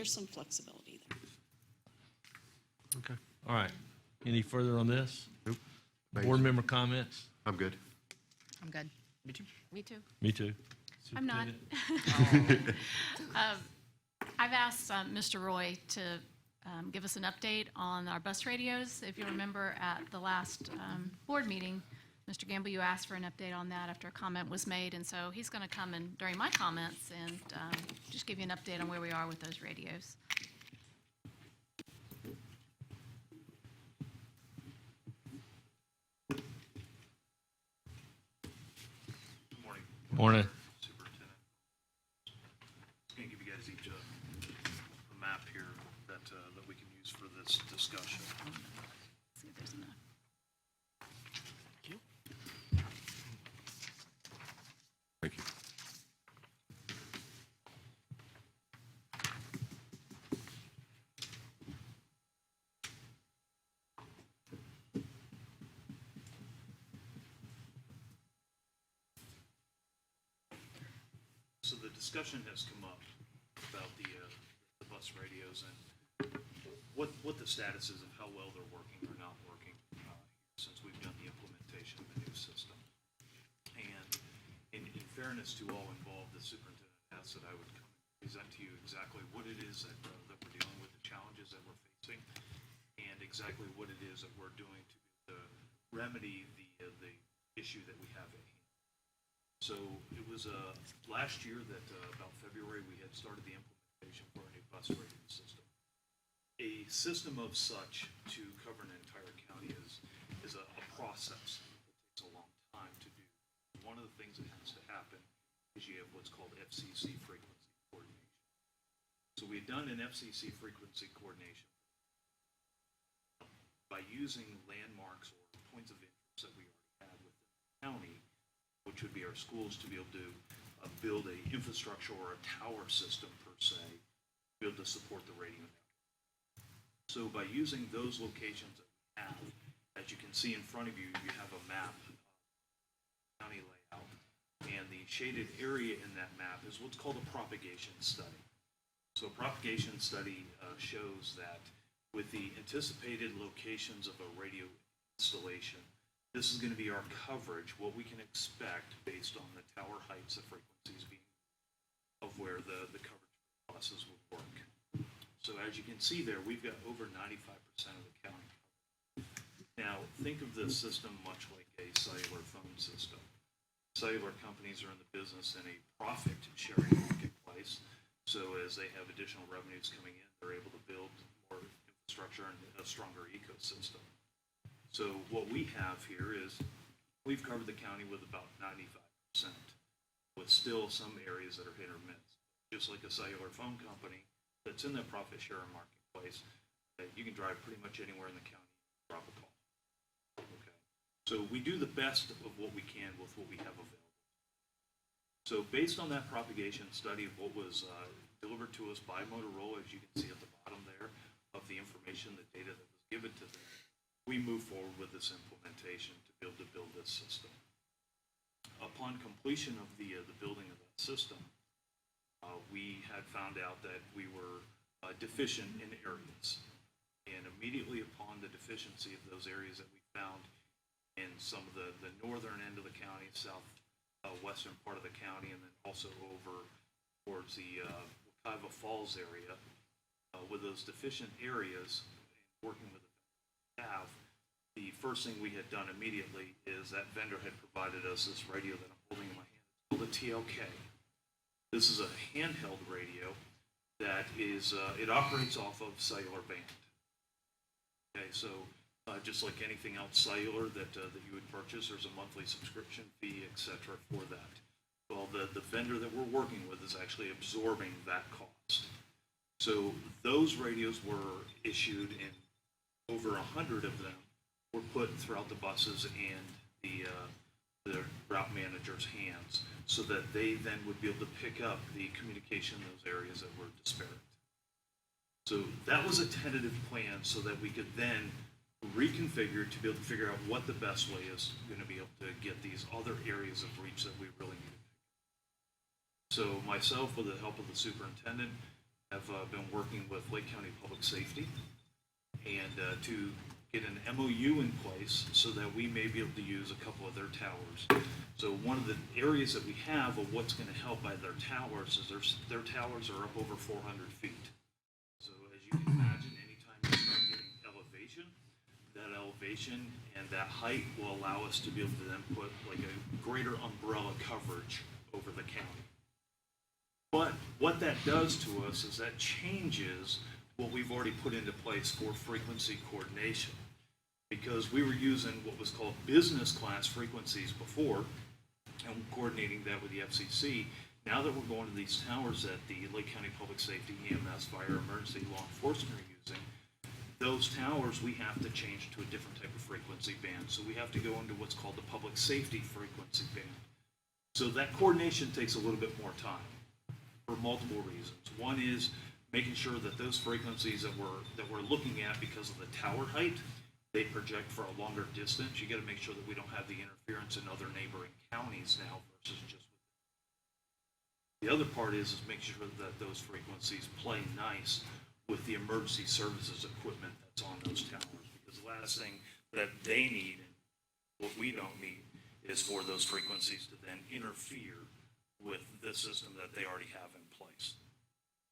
D: some flexibility there.
A: Okay. All right. Any further on this?
E: Nope.
A: Board member comments?
E: I'm good.
F: I'm good.
G: Me too.
H: Me too.
A: Me too.
J: I'm not.
A: Superintendent?
J: I've asked Mr. Roy to give us an update on our bus radios. If you remember at the last board meeting, Mr. Gamble, you asked for an update on that after a comment was made, and so he's going to come in during my comments and just give you an update on where we are with those radios.
A: Morning.
M: Superintendent. Just gonna give you guys each a map here that we can use for this discussion.
J: See if there's enough.
E: Thank you.
M: So the discussion has come up about the bus radios and what the status is of how well they're working or not working since we've done the implementation of the new system. And in fairness to all involved, the superintendent asked that I would come and present to you exactly what it is that we're dealing with, the challenges that we're facing, and exactly what it is that we're doing to remedy the issue that we have at hand. So it was last year that about February, we had started the implementation for a new bus rating system. A system of such to cover an entire county is a process. It takes a long time to do. One of the things that has to happen is you have what's called FCC frequency coordination. So we had done an FCC frequency coordination by using landmarks or points of interest that we already had within the county, which would be our schools, to be able to build a infrastructure or a tower system per se, to be able to support the radio network. So by using those locations that we have, as you can see in front of you, you have a map, county layout, and the shaded area in that map is what's called a propagation study. So a propagation study shows that with the anticipated locations of a radio installation, this is going to be our coverage, what we can expect based on the tower heights of frequencies being of where the coverage buses would work. So as you can see there, we've got over 95% of the county. Now, think of this system much like a cellular phone system. Cellular companies are in the business in a profit-sharing marketplace. So as they have additional revenues coming in, they're able to build more infrastructure and a stronger ecosystem. So what we have here is we've covered the county with about 95%, with still some areas that are hit or miss. Just like a cellular phone company that's in that profit-sharing marketplace, you can drive pretty much anywhere in the county, drop a call. Okay. So we do the best of what we can with what we have available. So based on that propagation study of what was delivered to us by Motorola, as you can see at the bottom there, of the information, the data that was given to them, we move forward with this implementation to be able to build this system. Upon completion of the building of that system, we had found out that we were deficient in areas. And immediately upon the deficiency of those areas that we found in some of the northern end of the county, western part of the county, and then also over towards the Wekiva Falls area, with those deficient areas, working with the staff, the first thing we had done immediately is that vendor had provided us this radio that I'm holding in my hand. It's called a TLK. This is a handheld radio that is, it operates off of cellular band. Okay, so just like anything else cellular that you would purchase, there's a monthly subscription fee, et cetera, for that. Well, the vendor that we're working with is actually absorbing that cost. So those radios were issued, and over 100 of them were put throughout the buses and the route manager's hands, so that they then would be able to pick up the communication in those areas that were disparate. So that was a tentative plan so that we could then reconfigure to be able to figure out what the best way is going to be able to get these other areas of reach that we really need. So myself, with the help of the superintendent, have been working with Lake County Public Safety and to get an MOU in place so that we may be able to use a couple of their towers. So one of the areas that we have of what's going to help by their towers is their towers are up over 400 feet. So as you can imagine, anytime you start getting elevation, that elevation and that height will allow us to be able to then put like a greater umbrella coverage over the county. But what that does to us is that changes what we've already put into place for frequency coordination. Because we were using what was called business class frequencies before, and coordinating that with the FCC. Now that we're going to these towers that the Lake County Public Safety, EMS, fire, emergency, law enforcement are using, those towers we have to change to a different type of frequency band. So we have to go into what's called the public safety frequency band. So that coordination takes a little bit more time for multiple reasons. One is making sure that those frequencies that we're looking at, because of the tower height, they project for a longer distance. You got to make sure that we don't have the interference in other neighboring counties now versus just. The other part is making sure that those frequencies play nice with the emergency services equipment that's on those towers. Because the last thing that they need, and what we don't need, is for those frequencies to then interfere with the system that they already have in place.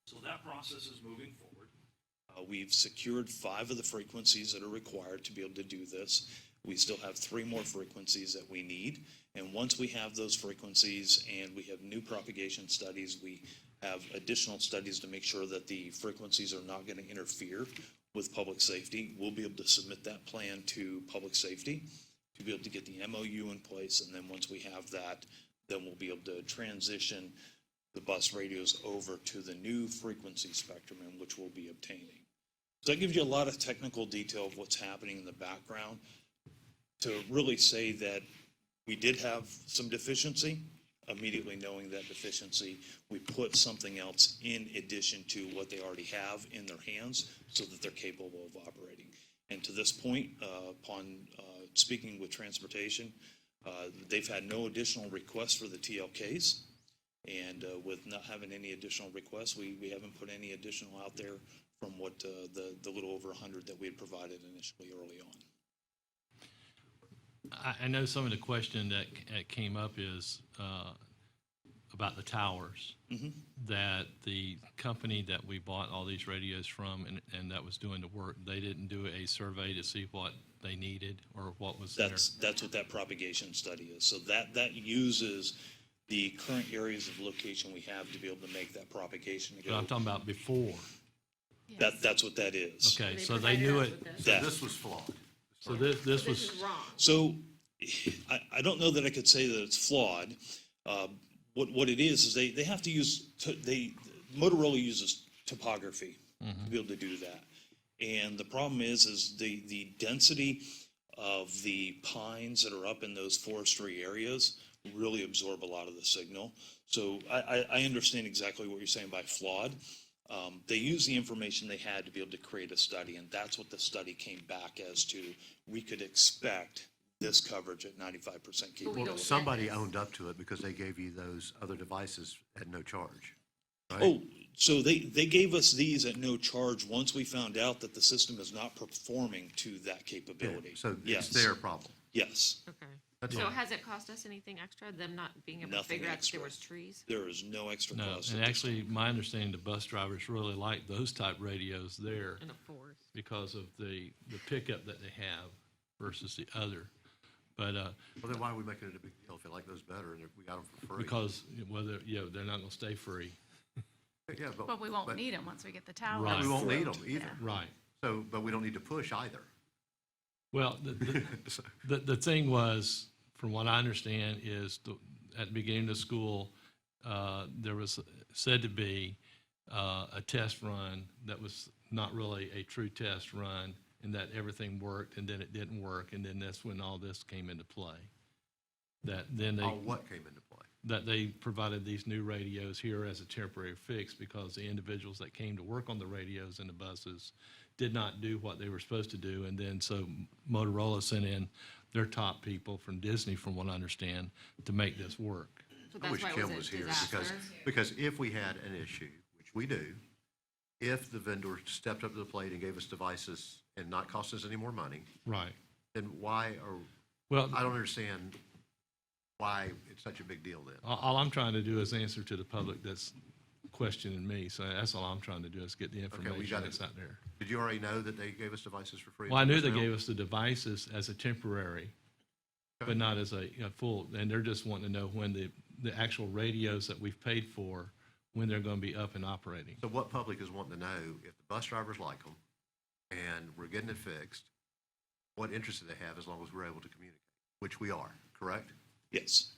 M: So that process is moving forward. We've secured 5 of the frequencies that are required to be able to do this. We still have 3 more frequencies that we need. And once we have those frequencies and we have new propagation studies, we have additional studies to make sure that the frequencies are not going to interfere with public safety, we'll be able to submit that plan to public safety to be able to get the MOU in place. And then once we have that, then we'll be able to transition the bus radios over to the new frequency spectrum in which we'll be obtaining. So that gives you a lot of technical detail of what's happening in the background to really say that we did have some deficiency. Immediately knowing that deficiency, we put something else in addition to what they already have in their hands so that they're capable of operating. And to this point, upon speaking with transportation, they've had no additional requests for the TLKs. And with not having any additional requests, we haven't put any additional out there
N: from what the little over 100 that we had provided initially early on.
A: I know some of the question that came up is about the towers. That the company that we bought all these radios from and that was doing the work, they didn't do a survey to see what they needed or what was there.
N: That's what that propagation study is. So that uses the current areas of location we have to be able to make that propagation.
A: But I'm talking about before.
N: That's what that is.
A: Okay, so they knew it.
N: That-
E: This was flawed.
A: So this was,
H: This is wrong.
N: So I don't know that I could say that it's flawed. What it is they have to use, Motorola uses topography to be able to do that. And the problem is the density of the pines that are up in those forestry areas really absorb a lot of the signal. So I understand exactly what you're saying by flawed. They used the information they had to be able to create a study, and that's what the study came back as to. We could expect this coverage at 95% keep.
E: Well, somebody owned up to it because they gave you those other devices at no charge. Right?
N: Oh, so they gave us these at no charge once we found out that the system is not performing to that capability.
E: So
N: Yes.
E: it's their problem.
N: Yes,
H: Okay.
E: That's
H: So
E: all.
H: has it cost us anything extra, them not being able to
N: Nothing
H: figure out that
N: extra.
H: there was trees?
N: there is no extra
A: no,
N: cost.
A: and
N: at this
A: actually,
N: time.
A: my understanding, the bus drivers really like those type radios there
H: In a forest?
A: because of the pickup that they have versus the other. But,
E: Well, then why are we making it a big deal if they like those better and we got them for free?
A: because, whether, they're not gonna stay free.
E: Yeah,
J: But we won't need them once we get the tower.
A: Right.
E: We won't need them
J: Correct.
E: either.
A: Right.
E: So, but we don't need to push either.
A: Well, the thing was, from what I understand, is at the beginning of the school, there was said to be a test run that was not really a true test run, and that everything worked, and then it didn't work, and then that's when all this came into play. That then
E: All what came into play?
A: that they provided these new radios here as a temporary fix because the individuals that came to work on the radios and the buses did not do what they were supposed to do. And then so Motorola sent in their top people from Disney, from what I understand, to make this work.
H: So
E: I
H: that's
E: wish
H: why it
E: Kim
H: was
E: was
H: a
E: here
H: disaster?
E: because if we had an issue, which we do, if the vendor stepped up to the plate and gave us devices and not cost us any more money,
A: Right.
E: then why are,
A: Well,
E: I don't understand why it's such a big deal then.
A: all I'm trying to do is answer to the public that's questioning me. So that's all I'm trying to do is get the information
E: got
A: that's
E: it.
A: out there.
E: Did you already know that they gave us devices for free?
A: Well, I knew they gave us the devices as a temporary, but not as a full, and they're just wanting to know when the actual radios that we've paid for, when they're going to be up and operating.
E: So what public is wanting to know, if the bus drivers like them and we're getting it fixed, what interest do they have as long as we're able to communicate, which we are, correct?
N: Yes.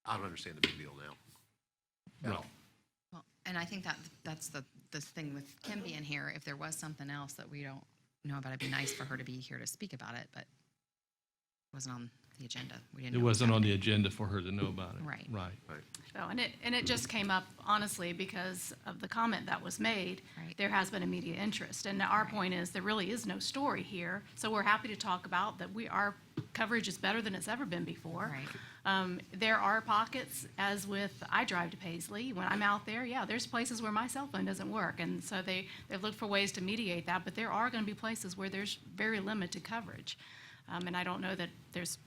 E: I don't understand the big deal now. At all.
F: Well, and I think that's the thing with Kim being here. If there was something else that we don't know about, it'd be nice for her to be here to speak about it, but it wasn't on the agenda. We didn't
A: It
F: know
A: wasn't on the
F: happening.
A: agenda for her to know about it.
F: Right.
A: Right.
J: So, and it just came up honestly because of the comment that was made.
F: Right.
J: There has been immediate interest. And our point is, there really is no story here. So we're happy to talk about that our coverage is better than it's ever been before.
F: Right.
J: There are pockets, as with, I drive to Paisley, when I'm out there, there's places where my cell phone doesn't work. And so they've looked for ways to mediate that, but there are going to be places where there's very limited coverage. And I don't know that there's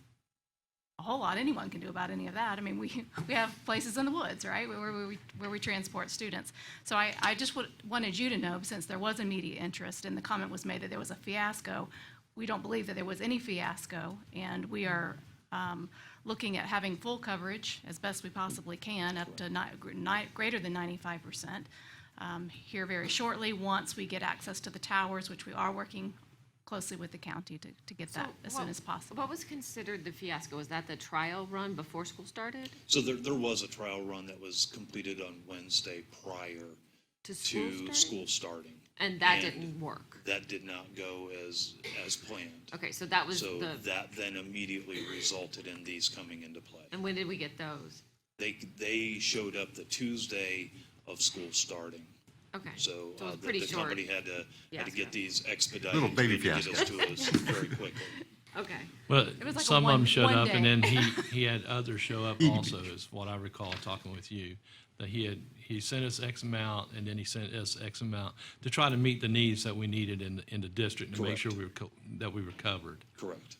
J: a whole lot anyone can do about any of that. I mean, we have places in the woods, right, where we transport students. So I just wanted you to know, since there was immediate interest and the comment was made that there was a fiasco, we don't believe that there was any fiasco, and we are looking at having full coverage as best we possibly can, up to greater than 95%, here very shortly, once we get access to the towers, which we are working closely with the county to get that as soon as possible.
H: What was considered the fiasco? Was that the trial run before school started?
N: So there was a trial run that was completed on Wednesday prior
H: To
N: to school starting.
H: And that didn't work?
N: That did not go as planned.
H: Okay, so that was
N: So that then immediately resulted in these coming into play.
H: and when did we get those?
N: They showed up the Tuesday of school starting.
H: Okay.
N: So
H: it was
N: the
H: pretty short.
N: company had to
H: Fiasco.
N: get these expedited.
E: Little baby
N: to get us to us very quickly.
H: Okay.
A: Well,
J: It was like a
A: some of them
J: one-
A: showed
J: one
A: up, and
J: day.
A: then he had others show up also, is what I recall talking with you. That he sent us X amount, and then he sent us X amount to try to meet the needs that we needed in the district, to make sure that we were covered.
N: Correct.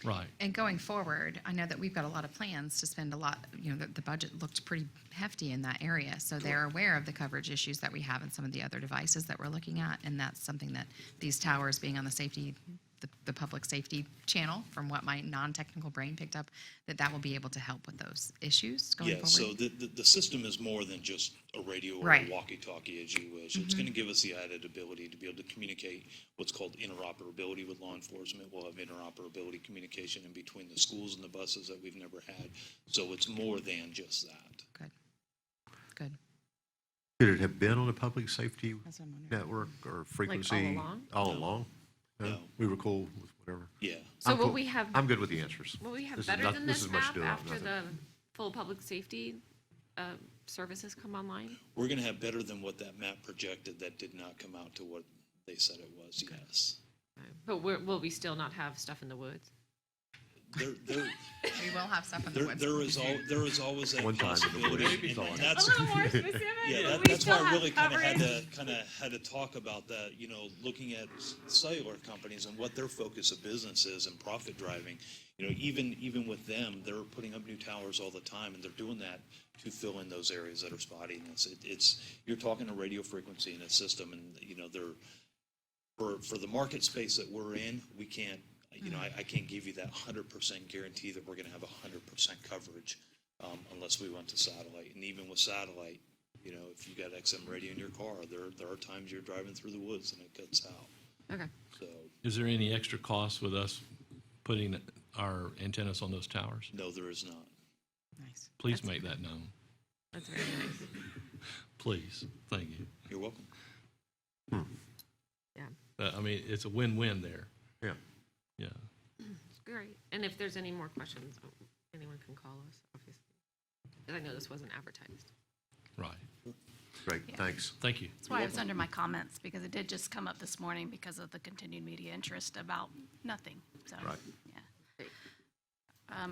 A: Right.
F: And going forward, I know that we've got a lot of plans to spend a lot, the budget looked pretty hefty in that area. So they're aware of the coverage issues that we have in some of the other devices that we're looking at. And that's something that these towers being on the safety, the public safety channel, from what my non-technical brain picked up, that will be able to help with those issues going
N: Yeah,
F: forward.
N: so the system is more than just a radio or
F: Right.
N: a walkie-talkie, as you wish. It's gonna give us the added ability to be able to communicate what's called interoperability with law enforcement. We'll have interoperability communication in between the schools and the buses that we've never had. So it's more than just that.
F: Good. Good.
E: Could it have been on a public safety
F: That's what I'm wondering.
E: network or frequency?
H: along?
E: All along?
N: No.
E: We were cool with whatever.
N: Yeah.
H: So
E: I'm
H: will
E: cool.
H: we have,
E: I'm good with the answers.
H: will we have
E: This is
H: better
E: not-
H: than
E: this
H: this
E: is much
H: map
E: ado of
H: after
E: nothing.
H: the full public safety services come online?
N: We're gonna have better than what that map projected that did not come out to what they said it was, yes.
H: But will we still not have stuff in the woods?
N: There,
F: We will have stuff in the woods.
N: there is always that
E: One time in the
N: possibility.
E: woods,
N: and
E: all.
N: that's-
H: more specific?
N: Yeah,
H: We
N: that's why
H: still
N: I
H: have
N: really
H: coverage?
N: had to talk about that, looking at cellular companies and what their focus of business is and profit driving. Even with them, they're putting up new towers all the time, and they're doing that to fill in those areas that are spotty. And you're talking a radio frequency in a system, and, for the market space that we're in, we can't, I can't give you that 100% guarantee that we're gonna have 100% coverage, unless we went to satellite. And even with satellite, if you got XM radio in your car, there are times you're driving through the woods and it cuts out.
H: Okay.
N: So,
A: Is there any extra cost with us putting our antennas on those towers?
N: no, there is not.
F: Nice.
A: Please make that known.
H: That's very nice.
A: Please. Thank you.
N: You're welcome.
H: Yeah,
A: I mean, it's a win-win there.
E: Yeah.
A: Yeah.
H: it's great. And if there's any more questions, anyone can call us, obviously. 'Cause I know this wasn't advertised.
A: Right.
E: Great, thanks.
A: Thank you.
J: That's why it was under my comments, because it did just come up this morning because of the continued media interest about nothing, so.
E: Right.
J: Yeah.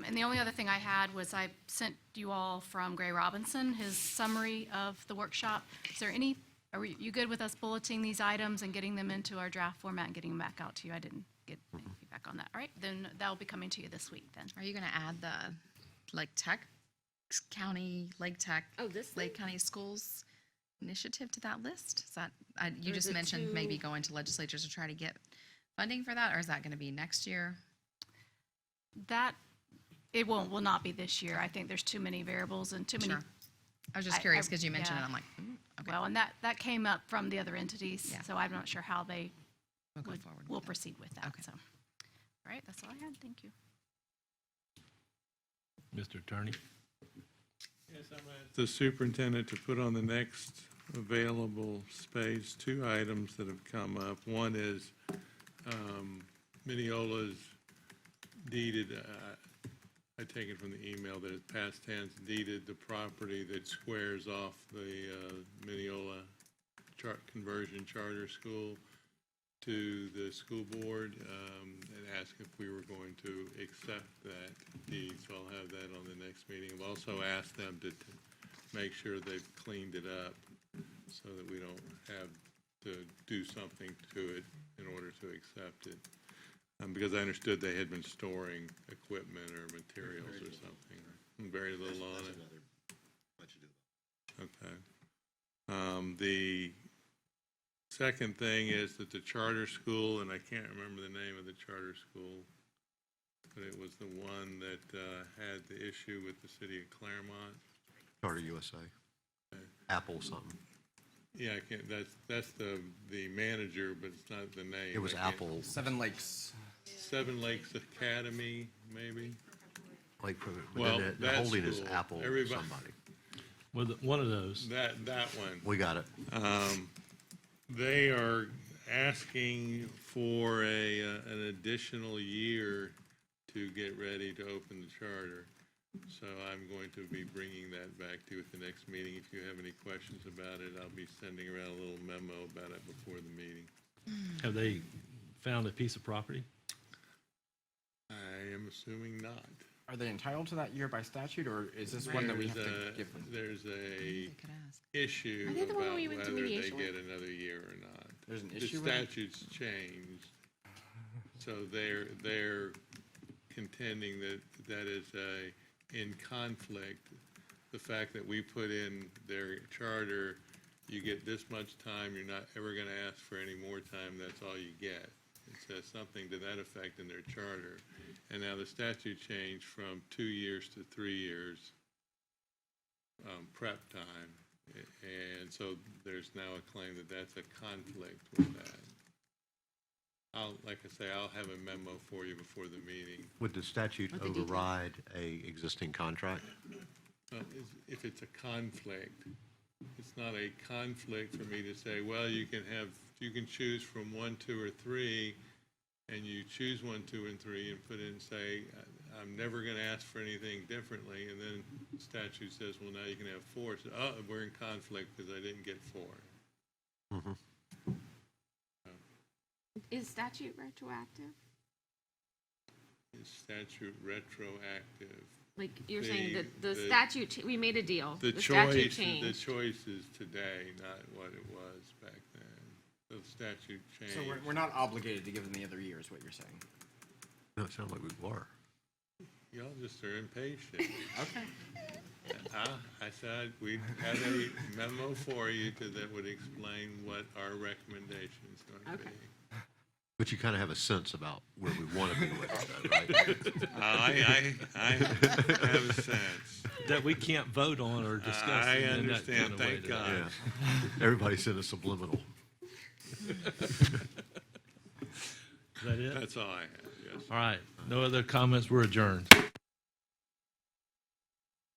J: And the only other thing I had was I sent you all from Gray Robinson, his summary of the workshop. Is there are you good with us bulleting these items and getting them into our draft format and getting them back out to you? I didn't get any feedback on that. All right, then that'll be coming to you this week then.
F: Are you gonna add the Lake County Schools initiative to that list? Is that, you
H: There's
F: just
H: a
F: mentioned maybe
H: two-
F: going to legislatures to try to get funding for that, or is that gonna be next year?
J: It will not be this year. I think there's too many variables and too many.
F: Sure. I was just
J: I-
F: curious, because you mentioned it,
J: yeah.
F: I'm like, okay,
J: Well, and that came up from the other entities,
F: Yeah.
J: so I'm not sure how they
F: we'll go forward.
J: will
F: with that.
J: proceed with that,
F: Okay.
J: so. All right, that's all I had. Thank you.
A: Mr. Attorney?
L: Yes, I'm asked the superintendent to put on the next available space 2 items that have come up. One is Mineola's deeded, I take it from the email that it's past tense, deeded the property that squares off the Mineola conversion charter school to the school board, and asked if we were going to accept that deed, so I'll have that on the next meeting. I've also asked them to make sure they've cleaned it up so that we don't have to do something to it in order to accept it. Because I understood they had been storing equipment or materials or something, very little on it. Okay. The second thing is that the charter school, and I can't remember the name of the charter school, but it was the one that had the issue with the city of Claremont.
E: Charter USA. Apple something.
L: Yeah, I can't, that's the manager, but it's not the name.
E: It was
L: I can't-
E: Apple,
G: Seven Lakes.
L: Seven Lakes Academy, maybe?
E: like,
L: Well,
E: the
L: that
E: holding is
L: school,
E: Apple
L: everybody-
E: somebody.
A: With one of those.
L: That one.
E: We got it.
L: They are asking for an additional year to get ready to open the charter. So I'm going to be bringing that back to you at the next meeting. If you have any questions about it, I'll be sending around a little memo about it before the meeting.
A: Have they found a piece of property?
L: I'm assuming not.
G: Are they entitled to that year by statute, or is this one that we have to give them?
L: There's a
F: could ask.
L: issue
H: Are they the one
L: about
H: we went to
L: whether they
H: mediation with?
L: get another year or not.
G: There's an
L: The
G: issue with it?
L: statute's changed, so they're contending that that is in conflict. The fact that we put in their charter, you get this much time, you're not ever gonna ask for any more time, that's all you get. It says something to that effect in their charter. And now the statute changed from 2 years to 3 years prep time. And so there's now a claim that that's a conflict with that. Like I say, I'll have a memo for you before the meeting.
E: Would the statute
H: With the details.
E: override a existing contract?
L: If it's a conflict, it's not a conflict for me to say, well, you can choose from 1, 2, or 3, and you choose 1, 2, and 3 and put in, say, I'm never going to ask for anything differently, and then the statute says, well, now you can have 4. So, oh, we're in conflict because I didn't get 4.
H: Is statute retroactive?
L: Is statute retroactive?
H: Like, you're saying
L: The-
H: that the
L: the-
H: statute, we made a deal.
L: The
H: statute
L: choice,
H: changed.
L: the choice is today, not what it was back then. The statute changed.
G: So we're not obligated to give them the other year, is what you're saying?
E: No, it sounds like we were.
L: Y'all just are impatient.
G: Okay.
L: I said we'd have a memo for you that would explain what our recommendation is going to
H: Okay.
L: be.
E: But you kind of have a sense about where we want to be with it, though, right?
L: I have a sense.
A: That we can't vote on or discuss.
L: I
A: in that
L: understand,
A: kind of way
L: thank
A: today.
L: God.
E: Yeah. Everybody sent a subliminal.
A: Is that it?
L: That's all I have, yes.
A: All right, no other comments, we're adjourned.